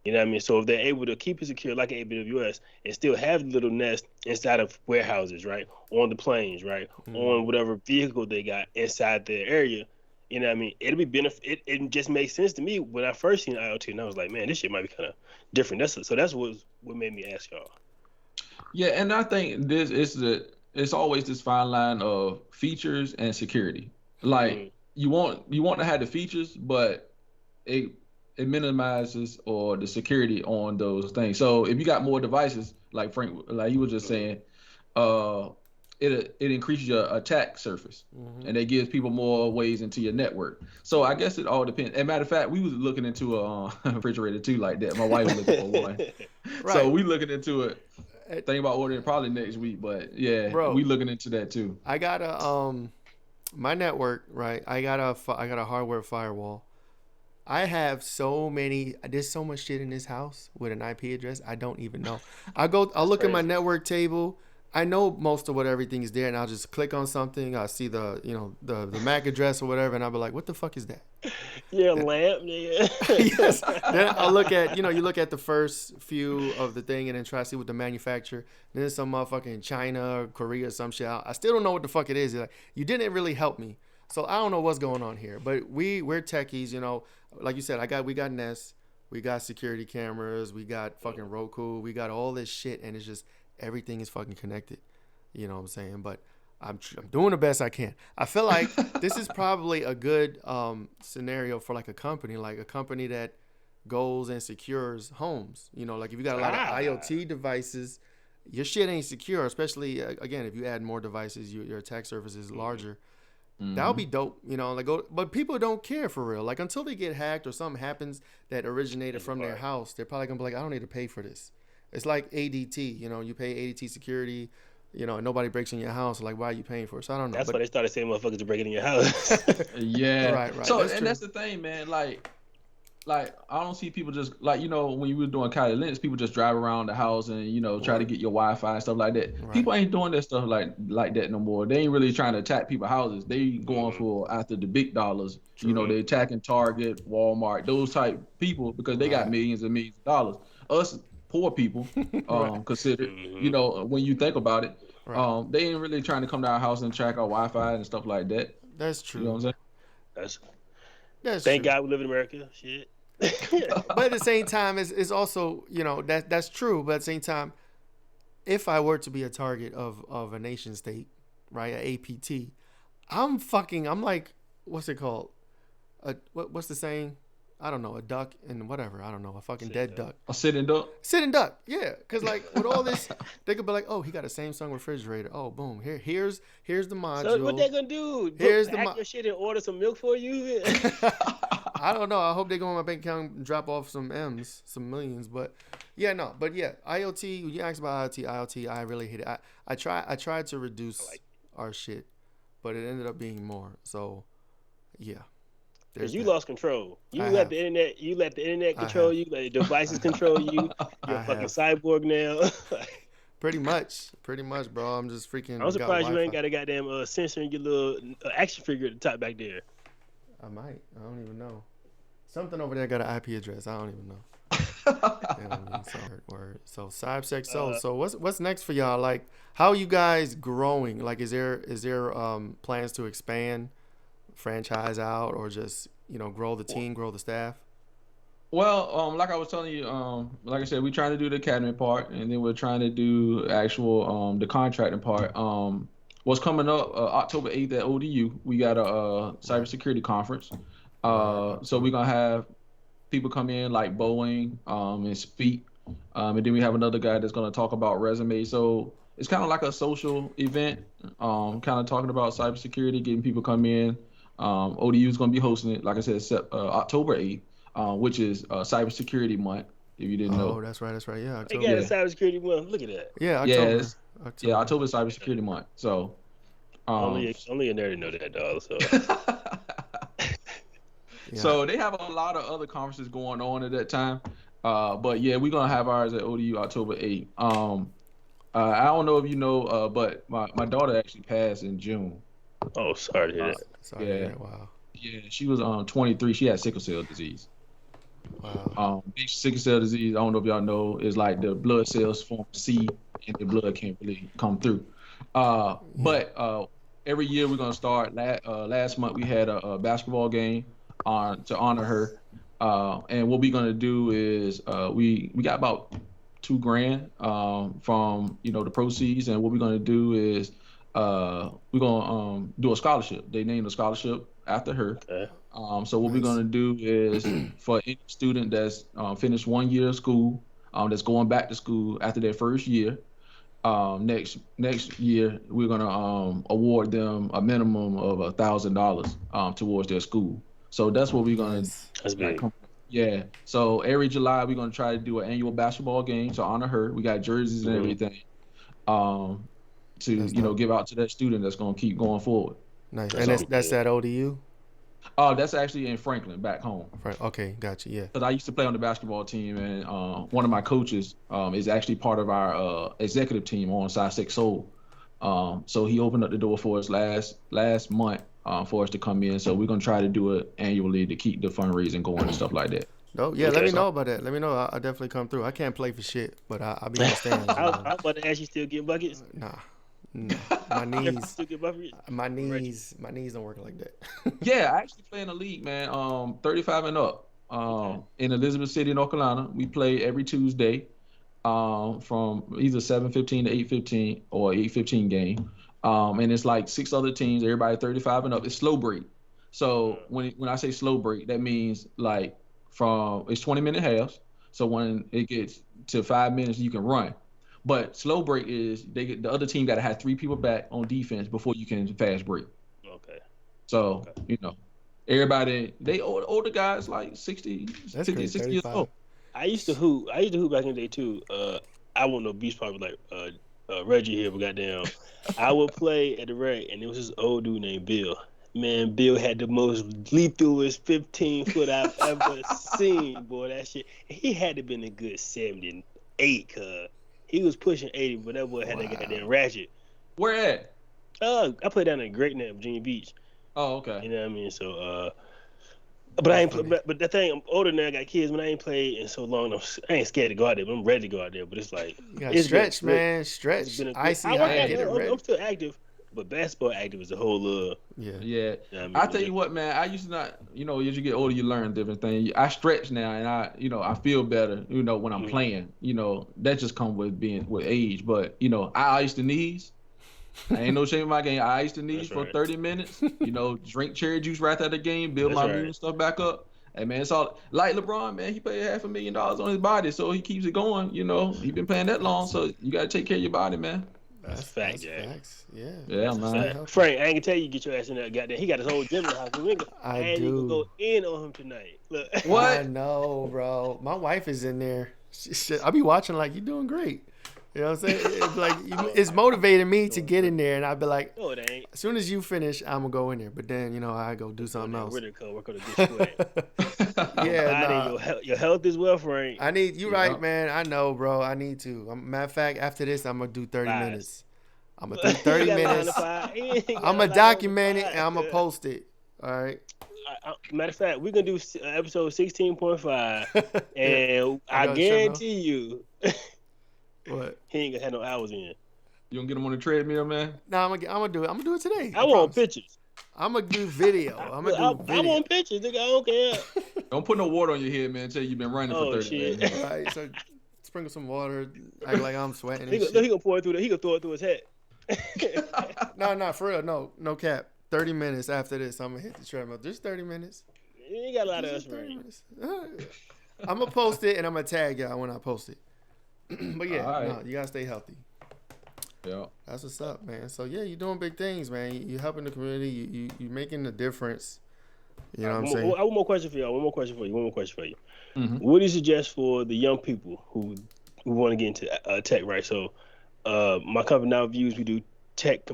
Speaker 2: You know what I mean? So if they're able to keep it secure like AWS and still have the little Nest inside of warehouses, right, on the planes, right, on whatever vehicle they got inside their area, you know what I mean? It'll be it just makes sense to me when I first seen IoT, and I was like, man, this shit might be kind of different. So that's what made me ask y'all.
Speaker 3: Yeah, and I think this is it's always this fine line of features and security. Like you want to have the features, but it minimizes or the security on those things. So if you got more devices, like Frank, like you were just saying, it increases your attack surface, and it gives people more ways into your network. So I guess it all depends. As a matter of fact, we was looking into a refrigerator too, like that. My wife was looking for one, right. So we looking into it. Think about ordering probably next week, but yeah,
Speaker 1: Bro,
Speaker 3: we looking into that too.
Speaker 1: I got a my network, right? I got a hardware firewall. I have there's so much shit in this house with an IP address. I don't even know. I'll look at my network table. I know most of what everything is there, and I'll just click on something. I see the MAC address or whatever, and I'll be like, what the fuck is that?
Speaker 2: Yeah, lamp, nigga.
Speaker 1: Yes. Then I'll look at, you look at the first few of the thing and then try to see what the manufacturer. Then there's some motherfucker in China or Korea or some shit. I still don't know what the fuck it is. Like, you didn't really help me. So I don't know what's going on here. But we're techies, like you said, we got Nest, we got security cameras, we got fucking Roku, we got all this shit, and it's just everything is fucking connected. You know what I'm saying? But I'm doing the best I can. I feel like this is probably a good scenario for like a company that goes and secures homes. Like if you got a lot of IoT devices, your shit ain't secure, especially again, if you add more devices, your attack surface is larger. That would be dope, but people don't care for real. Like until they get hacked or something happens that originated from their house, they're probably gonna be like, I don't need to pay for this. It's like ADT, you pay ADT security, and nobody breaks in your house. Like, why are you paying for it? So I don't know.
Speaker 2: That's why they started saying motherfuckers are breaking in your house.
Speaker 3: Yeah.
Speaker 1: Right.
Speaker 3: So, that's the thing, man. Like I don't see people just when you were doing Kali Linux, people just drive around the house and try to get your Wi-Fi and stuff like that. Right. People ain't doing that stuff like that no more. They ain't really trying to attack people's houses. They going for after the big dollars. True. They attacking Target, Walmart, those type people because they got millions and millions of dollars. Us poor people, considered, when you think about it, they ain't really trying to come to our house and track our Wi-Fi and stuff like that.
Speaker 1: That's true.
Speaker 3: You know what I'm
Speaker 2: saying?
Speaker 1: That's
Speaker 2: Thank
Speaker 1: true.
Speaker 2: God we live in America. Shit.
Speaker 1: But at the same time, it's also, that's true. But at the same time, if I were to be a target of a nation state, right, an APT, I'm like, what's it called? What's the saying? I don't know, a duck and whatever. I don't know, a fucking dead duck.
Speaker 3: A sitting duck?
Speaker 1: Sitting duck, yeah. Because like with all this, they could be like, oh, he got a Samsung refrigerator. Oh, boom. Here's the module.
Speaker 2: So what they gonna do?
Speaker 1: Here's
Speaker 2: hack your shit and order some milk for you?
Speaker 1: I don't know. I hope they go in my bank account and drop off some M's, some millions. But yeah, IoT. When you asked about IoT, I really hate it. I tried to reduce our shit, but it ended up being more. So yeah.
Speaker 2: Because you lost control. You let the internet control you. Let the devices control you. You're a fucking cyborg now.
Speaker 1: Pretty much, bro. I'm just freaking.
Speaker 2: I'm surprised you ain't got a goddamn sensor in your little action figure at the top back there.
Speaker 1: I might. I don't even know. Something over there got an IP address. I don't even know. Word. So CySecSol. So what's next for y'all? Like, how are you guys growing? Like, is there plans to expand, franchise out, or just grow the team, grow the staff?
Speaker 3: Well, like I was telling you, like I said, we're trying to do the academy part, and then we're trying to do actual the contracting part. What's coming up October 8th at ODU? We got a cybersecurity conference. So we're gonna have people come in like Boeing and speak, and then we have another guy that's gonna talk about resumes. So it's kind of like a social event, kind of talking about cybersecurity, getting people come in. ODU is going to be hosting it, like I said, October 8th, which is Cybersecurity Month, if you didn't know.
Speaker 1: Oh, that's right. Yeah, October.
Speaker 2: They got a Cybersecurity Month. Look at that.
Speaker 1: Yeah, October.
Speaker 3: Yeah, October is Cybersecurity Month. So
Speaker 2: only a nerd know that, dog. So.
Speaker 1: Yeah.
Speaker 3: So they have a lot of other conferences going on at that time. But yeah, we're going to have ours at ODU October 8th. I don't know if you know, but my daughter actually passed in June.
Speaker 2: Oh, sorry to hear that.
Speaker 1: Sorry to hear that. Wow.
Speaker 3: Yeah, she was 23. She had sickle cell disease.
Speaker 1: Wow.
Speaker 3: Sickle cell disease, I don't know if y'all know, is like the blood cells form seed and the blood can't really come through. But every year we're gonna start. Last month we had a basketball game to honor her. And what we're gonna do is we got about $2,000 from the proceeds, and what we're gonna do is we're gonna do a scholarship. They named a scholarship after her.
Speaker 2: Okay.
Speaker 3: So what we're gonna do is for any student that's finished 1 year of school, that's going back to school after their first year, next year we're gonna award them a minimum of $1,000 towards their school. So that's what we're gonna.
Speaker 2: That's big.
Speaker 3: Yeah. So every July we're gonna try to do an annual basketball game to honor her. We got jerseys and everything. To give out to that student that's gonna keep going forward.
Speaker 1: Nice. And that's at ODU?
Speaker 3: Oh, that's actually in Franklin, back home.
Speaker 1: Okay, gotcha. Yeah.
Speaker 3: Because I used to play on the basketball team, and one of my coaches is actually part of our executive team on CySecSol. So he opened up the door for us last month for us to come in. So we're gonna try to do it annually to keep the fundraising going and stuff like that.
Speaker 1: No, yeah. Let me know about that. Let me know. I'll definitely come through. I can't play for shit, but I'll be on the stands.
Speaker 2: I was about to ask you, still getting buckets?
Speaker 1: Nah. My knees don't work like that.
Speaker 3: Yeah, I actually play in a league, man. 35 and up. In Elizabeth City, North Carolina. We play every Tuesday from either 7:15 to 8:15 or 8:15 game. And it's like 6 other teams, everybody 35 and up. It's slow break. So when I say slow break, that means like it's 20-minute halves. So when it gets to 5 minutes, you can run. But slow break is the other team got to have 3 people back on defense before you can fast break.
Speaker 2: Okay.
Speaker 3: So, everybody, they older guys like 60 years old.
Speaker 2: I used to hoop back in the day too. I won't know Beast probably like Reggie here, but goddamn, I would play at the rec, and there was this old dude named Bill. Man, Bill had the most lethalest 15-foot I've ever seen, boy. That shit. He had to been a good 78, cuz. He was pushing 80, but that boy had that goddamn ratchet.
Speaker 3: Where at?
Speaker 2: I played down in Great Neck, Virginia Beach.
Speaker 3: Oh, okay.
Speaker 2: You know what I mean? So, but I ain't. But the thing, I'm older now. I got kids, but I ain't played in so long. I ain't scared to go out there, but I'm ready to go out there. But it's like
Speaker 1: you gotta stretch, man. Stretch.
Speaker 2: I'm still active, but basketball active is a whole
Speaker 3: yeah.
Speaker 2: You know
Speaker 3: I tell you what, man. I used to not. As you get older, you learn different things. I stretch now, and I feel better. When I'm playing. That just comes with age. But I iced the knees. I ain't no shame in my game. I iced the knees for 30 minutes. Drink cherry juice right after the game, build my immune stuff back up. Hey, man, it's all like LeBron, man. He paid $500,000 on his body, so he keeps it going. He been playing that long, so you got to take care of your body, man.
Speaker 2: That's facts, yeah.
Speaker 3: Yeah, man.
Speaker 2: Frank, I ain't gonna tell you get your ass in there, goddamn. He got his whole gym in the house. I ain't even go in on him tonight. Look.
Speaker 3: What?
Speaker 1: I know, bro. My wife is in there. I be watching like, you doing great. You know what I'm saying? It's like it's motivating me to get in there, and I'd be like,
Speaker 2: no, it ain't.
Speaker 1: As soon as you finish, I'm gonna go in there. But then I go do something else.
Speaker 2: Work on the sweat. Your health is well, Frank.
Speaker 1: I need you right, man. I know, bro. I need to. Matter of fact, after this, I'm gonna do 30 minutes. I'm gonna do 30 minutes. I'm gonna document it and I'm gonna post it. All right.
Speaker 2: Matter of fact, we're gonna do episode 16.5, and I guarantee you.
Speaker 1: What?
Speaker 2: He ain't gonna have no hours in.
Speaker 3: You gonna get him on the treadmill, man?
Speaker 1: No, I'm gonna do it. I'm gonna do it today.
Speaker 2: I want pictures.
Speaker 1: I'm gonna do video. I
Speaker 2: want pictures, nigga. I don't care.
Speaker 3: Don't put no water on your head, man. Until you've been running for 30 minutes.
Speaker 1: All right, so sprinkle some water. Act like I'm sweating.
Speaker 2: He gonna pour it through. He gonna throw it through his head.
Speaker 1: No, for real. No cap. 30 minutes after this, I'm gonna hit the treadmill. Just 30 minutes.
Speaker 2: You ain't got a lot of us, right?
Speaker 1: I'm gonna post it and I'm gonna tag y'all when I post it. But yeah,
Speaker 3: right.
Speaker 1: You gotta stay healthy.
Speaker 3: Yeah,
Speaker 1: that's what's up, man. So yeah, you're doing big things, man. You helping the community. You making a difference. You know what I'm saying?
Speaker 2: I have one more question for y'all. One more question for you.
Speaker 3: Mm-hmm.
Speaker 2: What do you suggest for the young people who want to get into tech? Right. So, my company now views we do tech,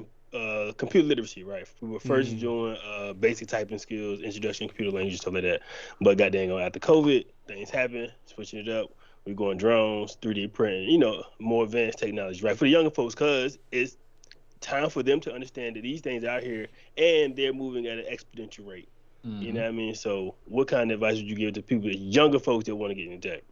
Speaker 2: computer literacy. Right. We were first doing basic typing skills, introduction to computer language, stuff like that. But goddamn, after COVID, things happen, switching it up. We're going drones, 3D printing, more advanced technology, right? For the younger folks, because it's time for them to understand that these things are out here and they're moving at an exponential rate. Mm-hmm. You know what I mean? So what kind of advice would you give to people, younger folks that want to get into tech?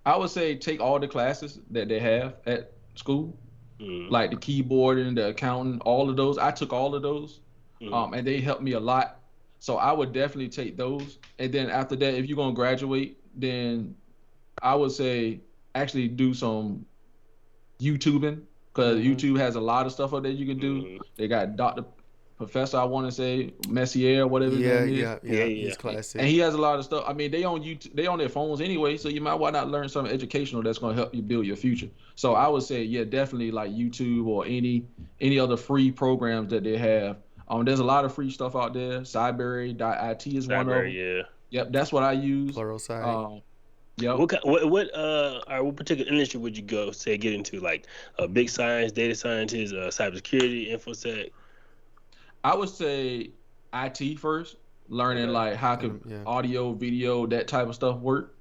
Speaker 3: I would say take all the classes that they have at school, like the keyboarding, the accounting, all of those. I took all of those, and they helped me a lot. So I would definitely take those. And then after that, if you're going to graduate, then I would say actually do some YouTubing, because YouTube has a lot of stuff up there you can do. They got Professor, I want to say, Messier, whatever his name is.
Speaker 1: Yeah, he's classic.
Speaker 3: And he has a lot of stuff. I mean, they on YouTube, they on their phones anyway, so you might why not learn something educational that's going to help you build your future. So I would say, yeah, definitely like YouTube or any other free programs that they have. There's a lot of free stuff out there. Cyber.it is one of them.
Speaker 2: Yeah.
Speaker 3: Yep, that's what I use.
Speaker 1: Pluralsight.
Speaker 3: Yep.
Speaker 2: What particular industry would you get into? Like big science, data scientist, cybersecurity, infosec?
Speaker 3: I would say IT first, learning like how could audio, video, that type of stuff work.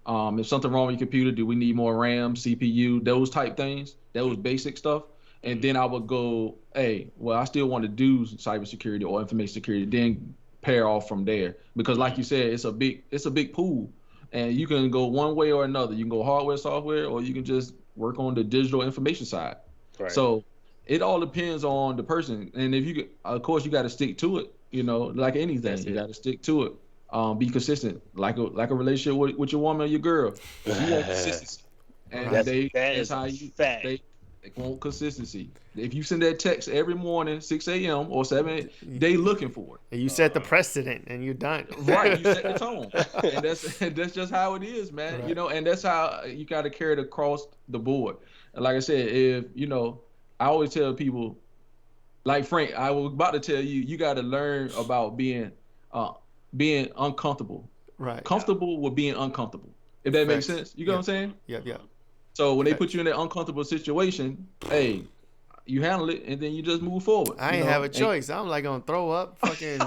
Speaker 3: If something wrong with your computer, do we need more RAM, CPU, those type things, those basic stuff. And then I would go, I still want to do cybersecurity or information security, then pair off from there. Because like you said, it's a big pool. And you can go one way or another. You can go hardware, software, or you can just work on the digital information side. Right. So it all depends on the person. And if you, of course, you got to stick to it. Like anything, you got to stick to it. Be consistent, like a relationship with your woman or your girl. You want consistency, and that's how they want consistency. If you send that text every morning, 6 a.m. or 7, they looking for it.
Speaker 1: And you set the precedent, and you're done.
Speaker 3: Right, you set the tone, and that's just how it is, man. Right. And that's how you got to carry it across the board. And like I said, if I always tell people, like Frank, I was about to tell you, you got to learn about being uncomfortable. Right. Comfortable with being uncomfortable. If that makes sense. You know what I'm saying?
Speaker 1: Yeah.
Speaker 3: So when they put you in that uncomfortable situation, you handle it and then you just move forward.
Speaker 1: I ain't have a choice. I'm like gonna throw up, fucking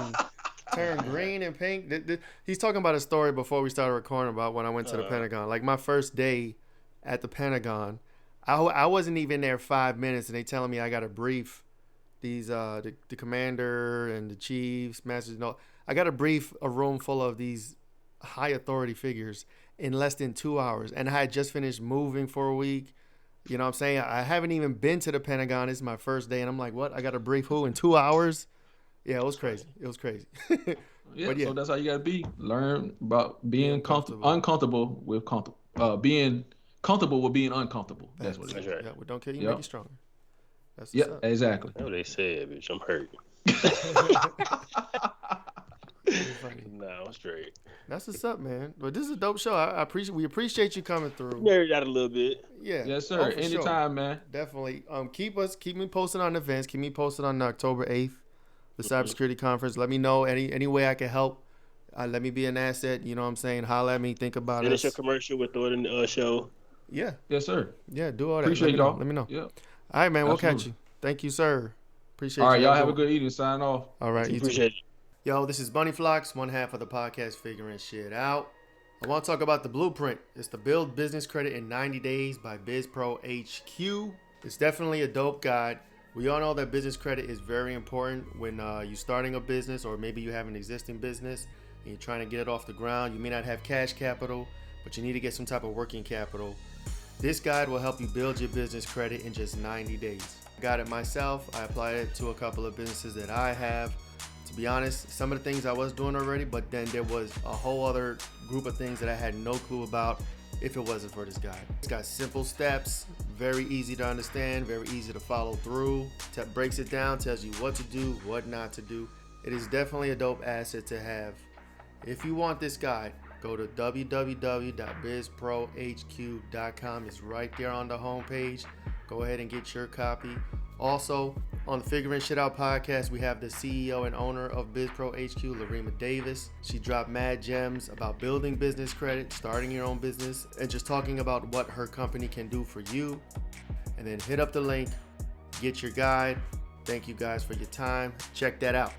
Speaker 1: turn green and pink. He's talking about a story before we started recording about when I went to the Pentagon. Like my first day at the Pentagon, I wasn't even there 5 minutes and they telling me I got to brief these the commander and the chiefs, masters. No, I got to brief a room full of these high authority figures in less than 2 hours. And I had just finished moving for a week. You know what I'm saying? I haven't even been to the Pentagon. It's my first day. And I'm like, what? I got to brief who in 2 hours? Yeah, it was crazy.
Speaker 3: So that's how you got to be. Learn about being uncomfortable with comfortable. Being comfortable with being uncomfortable. That's what it is.
Speaker 1: Right. Yeah, well, don't kill you, make you stronger.
Speaker 3: That's exactly.
Speaker 2: That's what they said, bitch. I'm hurt. No, I'm straight.
Speaker 1: That's what's up, man. But this is a dope show. We appreciate you coming through.
Speaker 2: Married out a little bit.
Speaker 1: Yeah.
Speaker 3: Yes, sir. Anytime, man.
Speaker 1: Definitely. Keep me posted on events. Keep me posted on October 8th, the cybersecurity conference. Let me know any way I can help. Let me be an asset. You know what I'm saying? Holla at me. Think about it.
Speaker 2: Finish your commercial with the show.
Speaker 1: Yeah.
Speaker 3: Yes, sir.
Speaker 1: Yeah, do all that.
Speaker 3: Appreciate y'all.
Speaker 1: Let me know.
Speaker 3: Yeah.
Speaker 1: All right, man. Absolutely. We'll catch you. Thank you, sir. Appreciate you.
Speaker 3: All right, y'all have a good evening. Sign off.
Speaker 1: All right. You
Speaker 2: appreciate
Speaker 1: it. Yo, this is Bunee Flacs, one half of the podcast Figuring Shit Out. I want to talk about the blueprint. It's the Build Business Credit in 90 Days by BizPro HQ. It's definitely a dope guide. We all know that business credit is very important when you're starting a business, or maybe you have an existing business and you're trying to get it off the ground. You may not have cash capital, but you need to get some type of working capital. This guide will help you build your business credit in just 90 days. I got it myself. I applied it to a couple of businesses that I have. To be honest, some of the things I was doing already, but then there was a whole other group of things that I had no clue about if it wasn't for this guide. It's got simple steps, very easy to understand, very easy to follow through. Breaks it down, tells you what to do, what not to do. It is definitely a dope asset to have. If you want this guide, go to www.bizprohq.com. It's right there on the homepage. Go ahead and get your copy. Also, on the Figuring Shit Out podcast, we have the CEO and owner of BizPro HQ, Larima Davis. She dropped mad gems about building business credit, starting your own business, and just talking about what her company can do for you. And then hit up the link, get your guide. Thank you guys for your time. Check that out.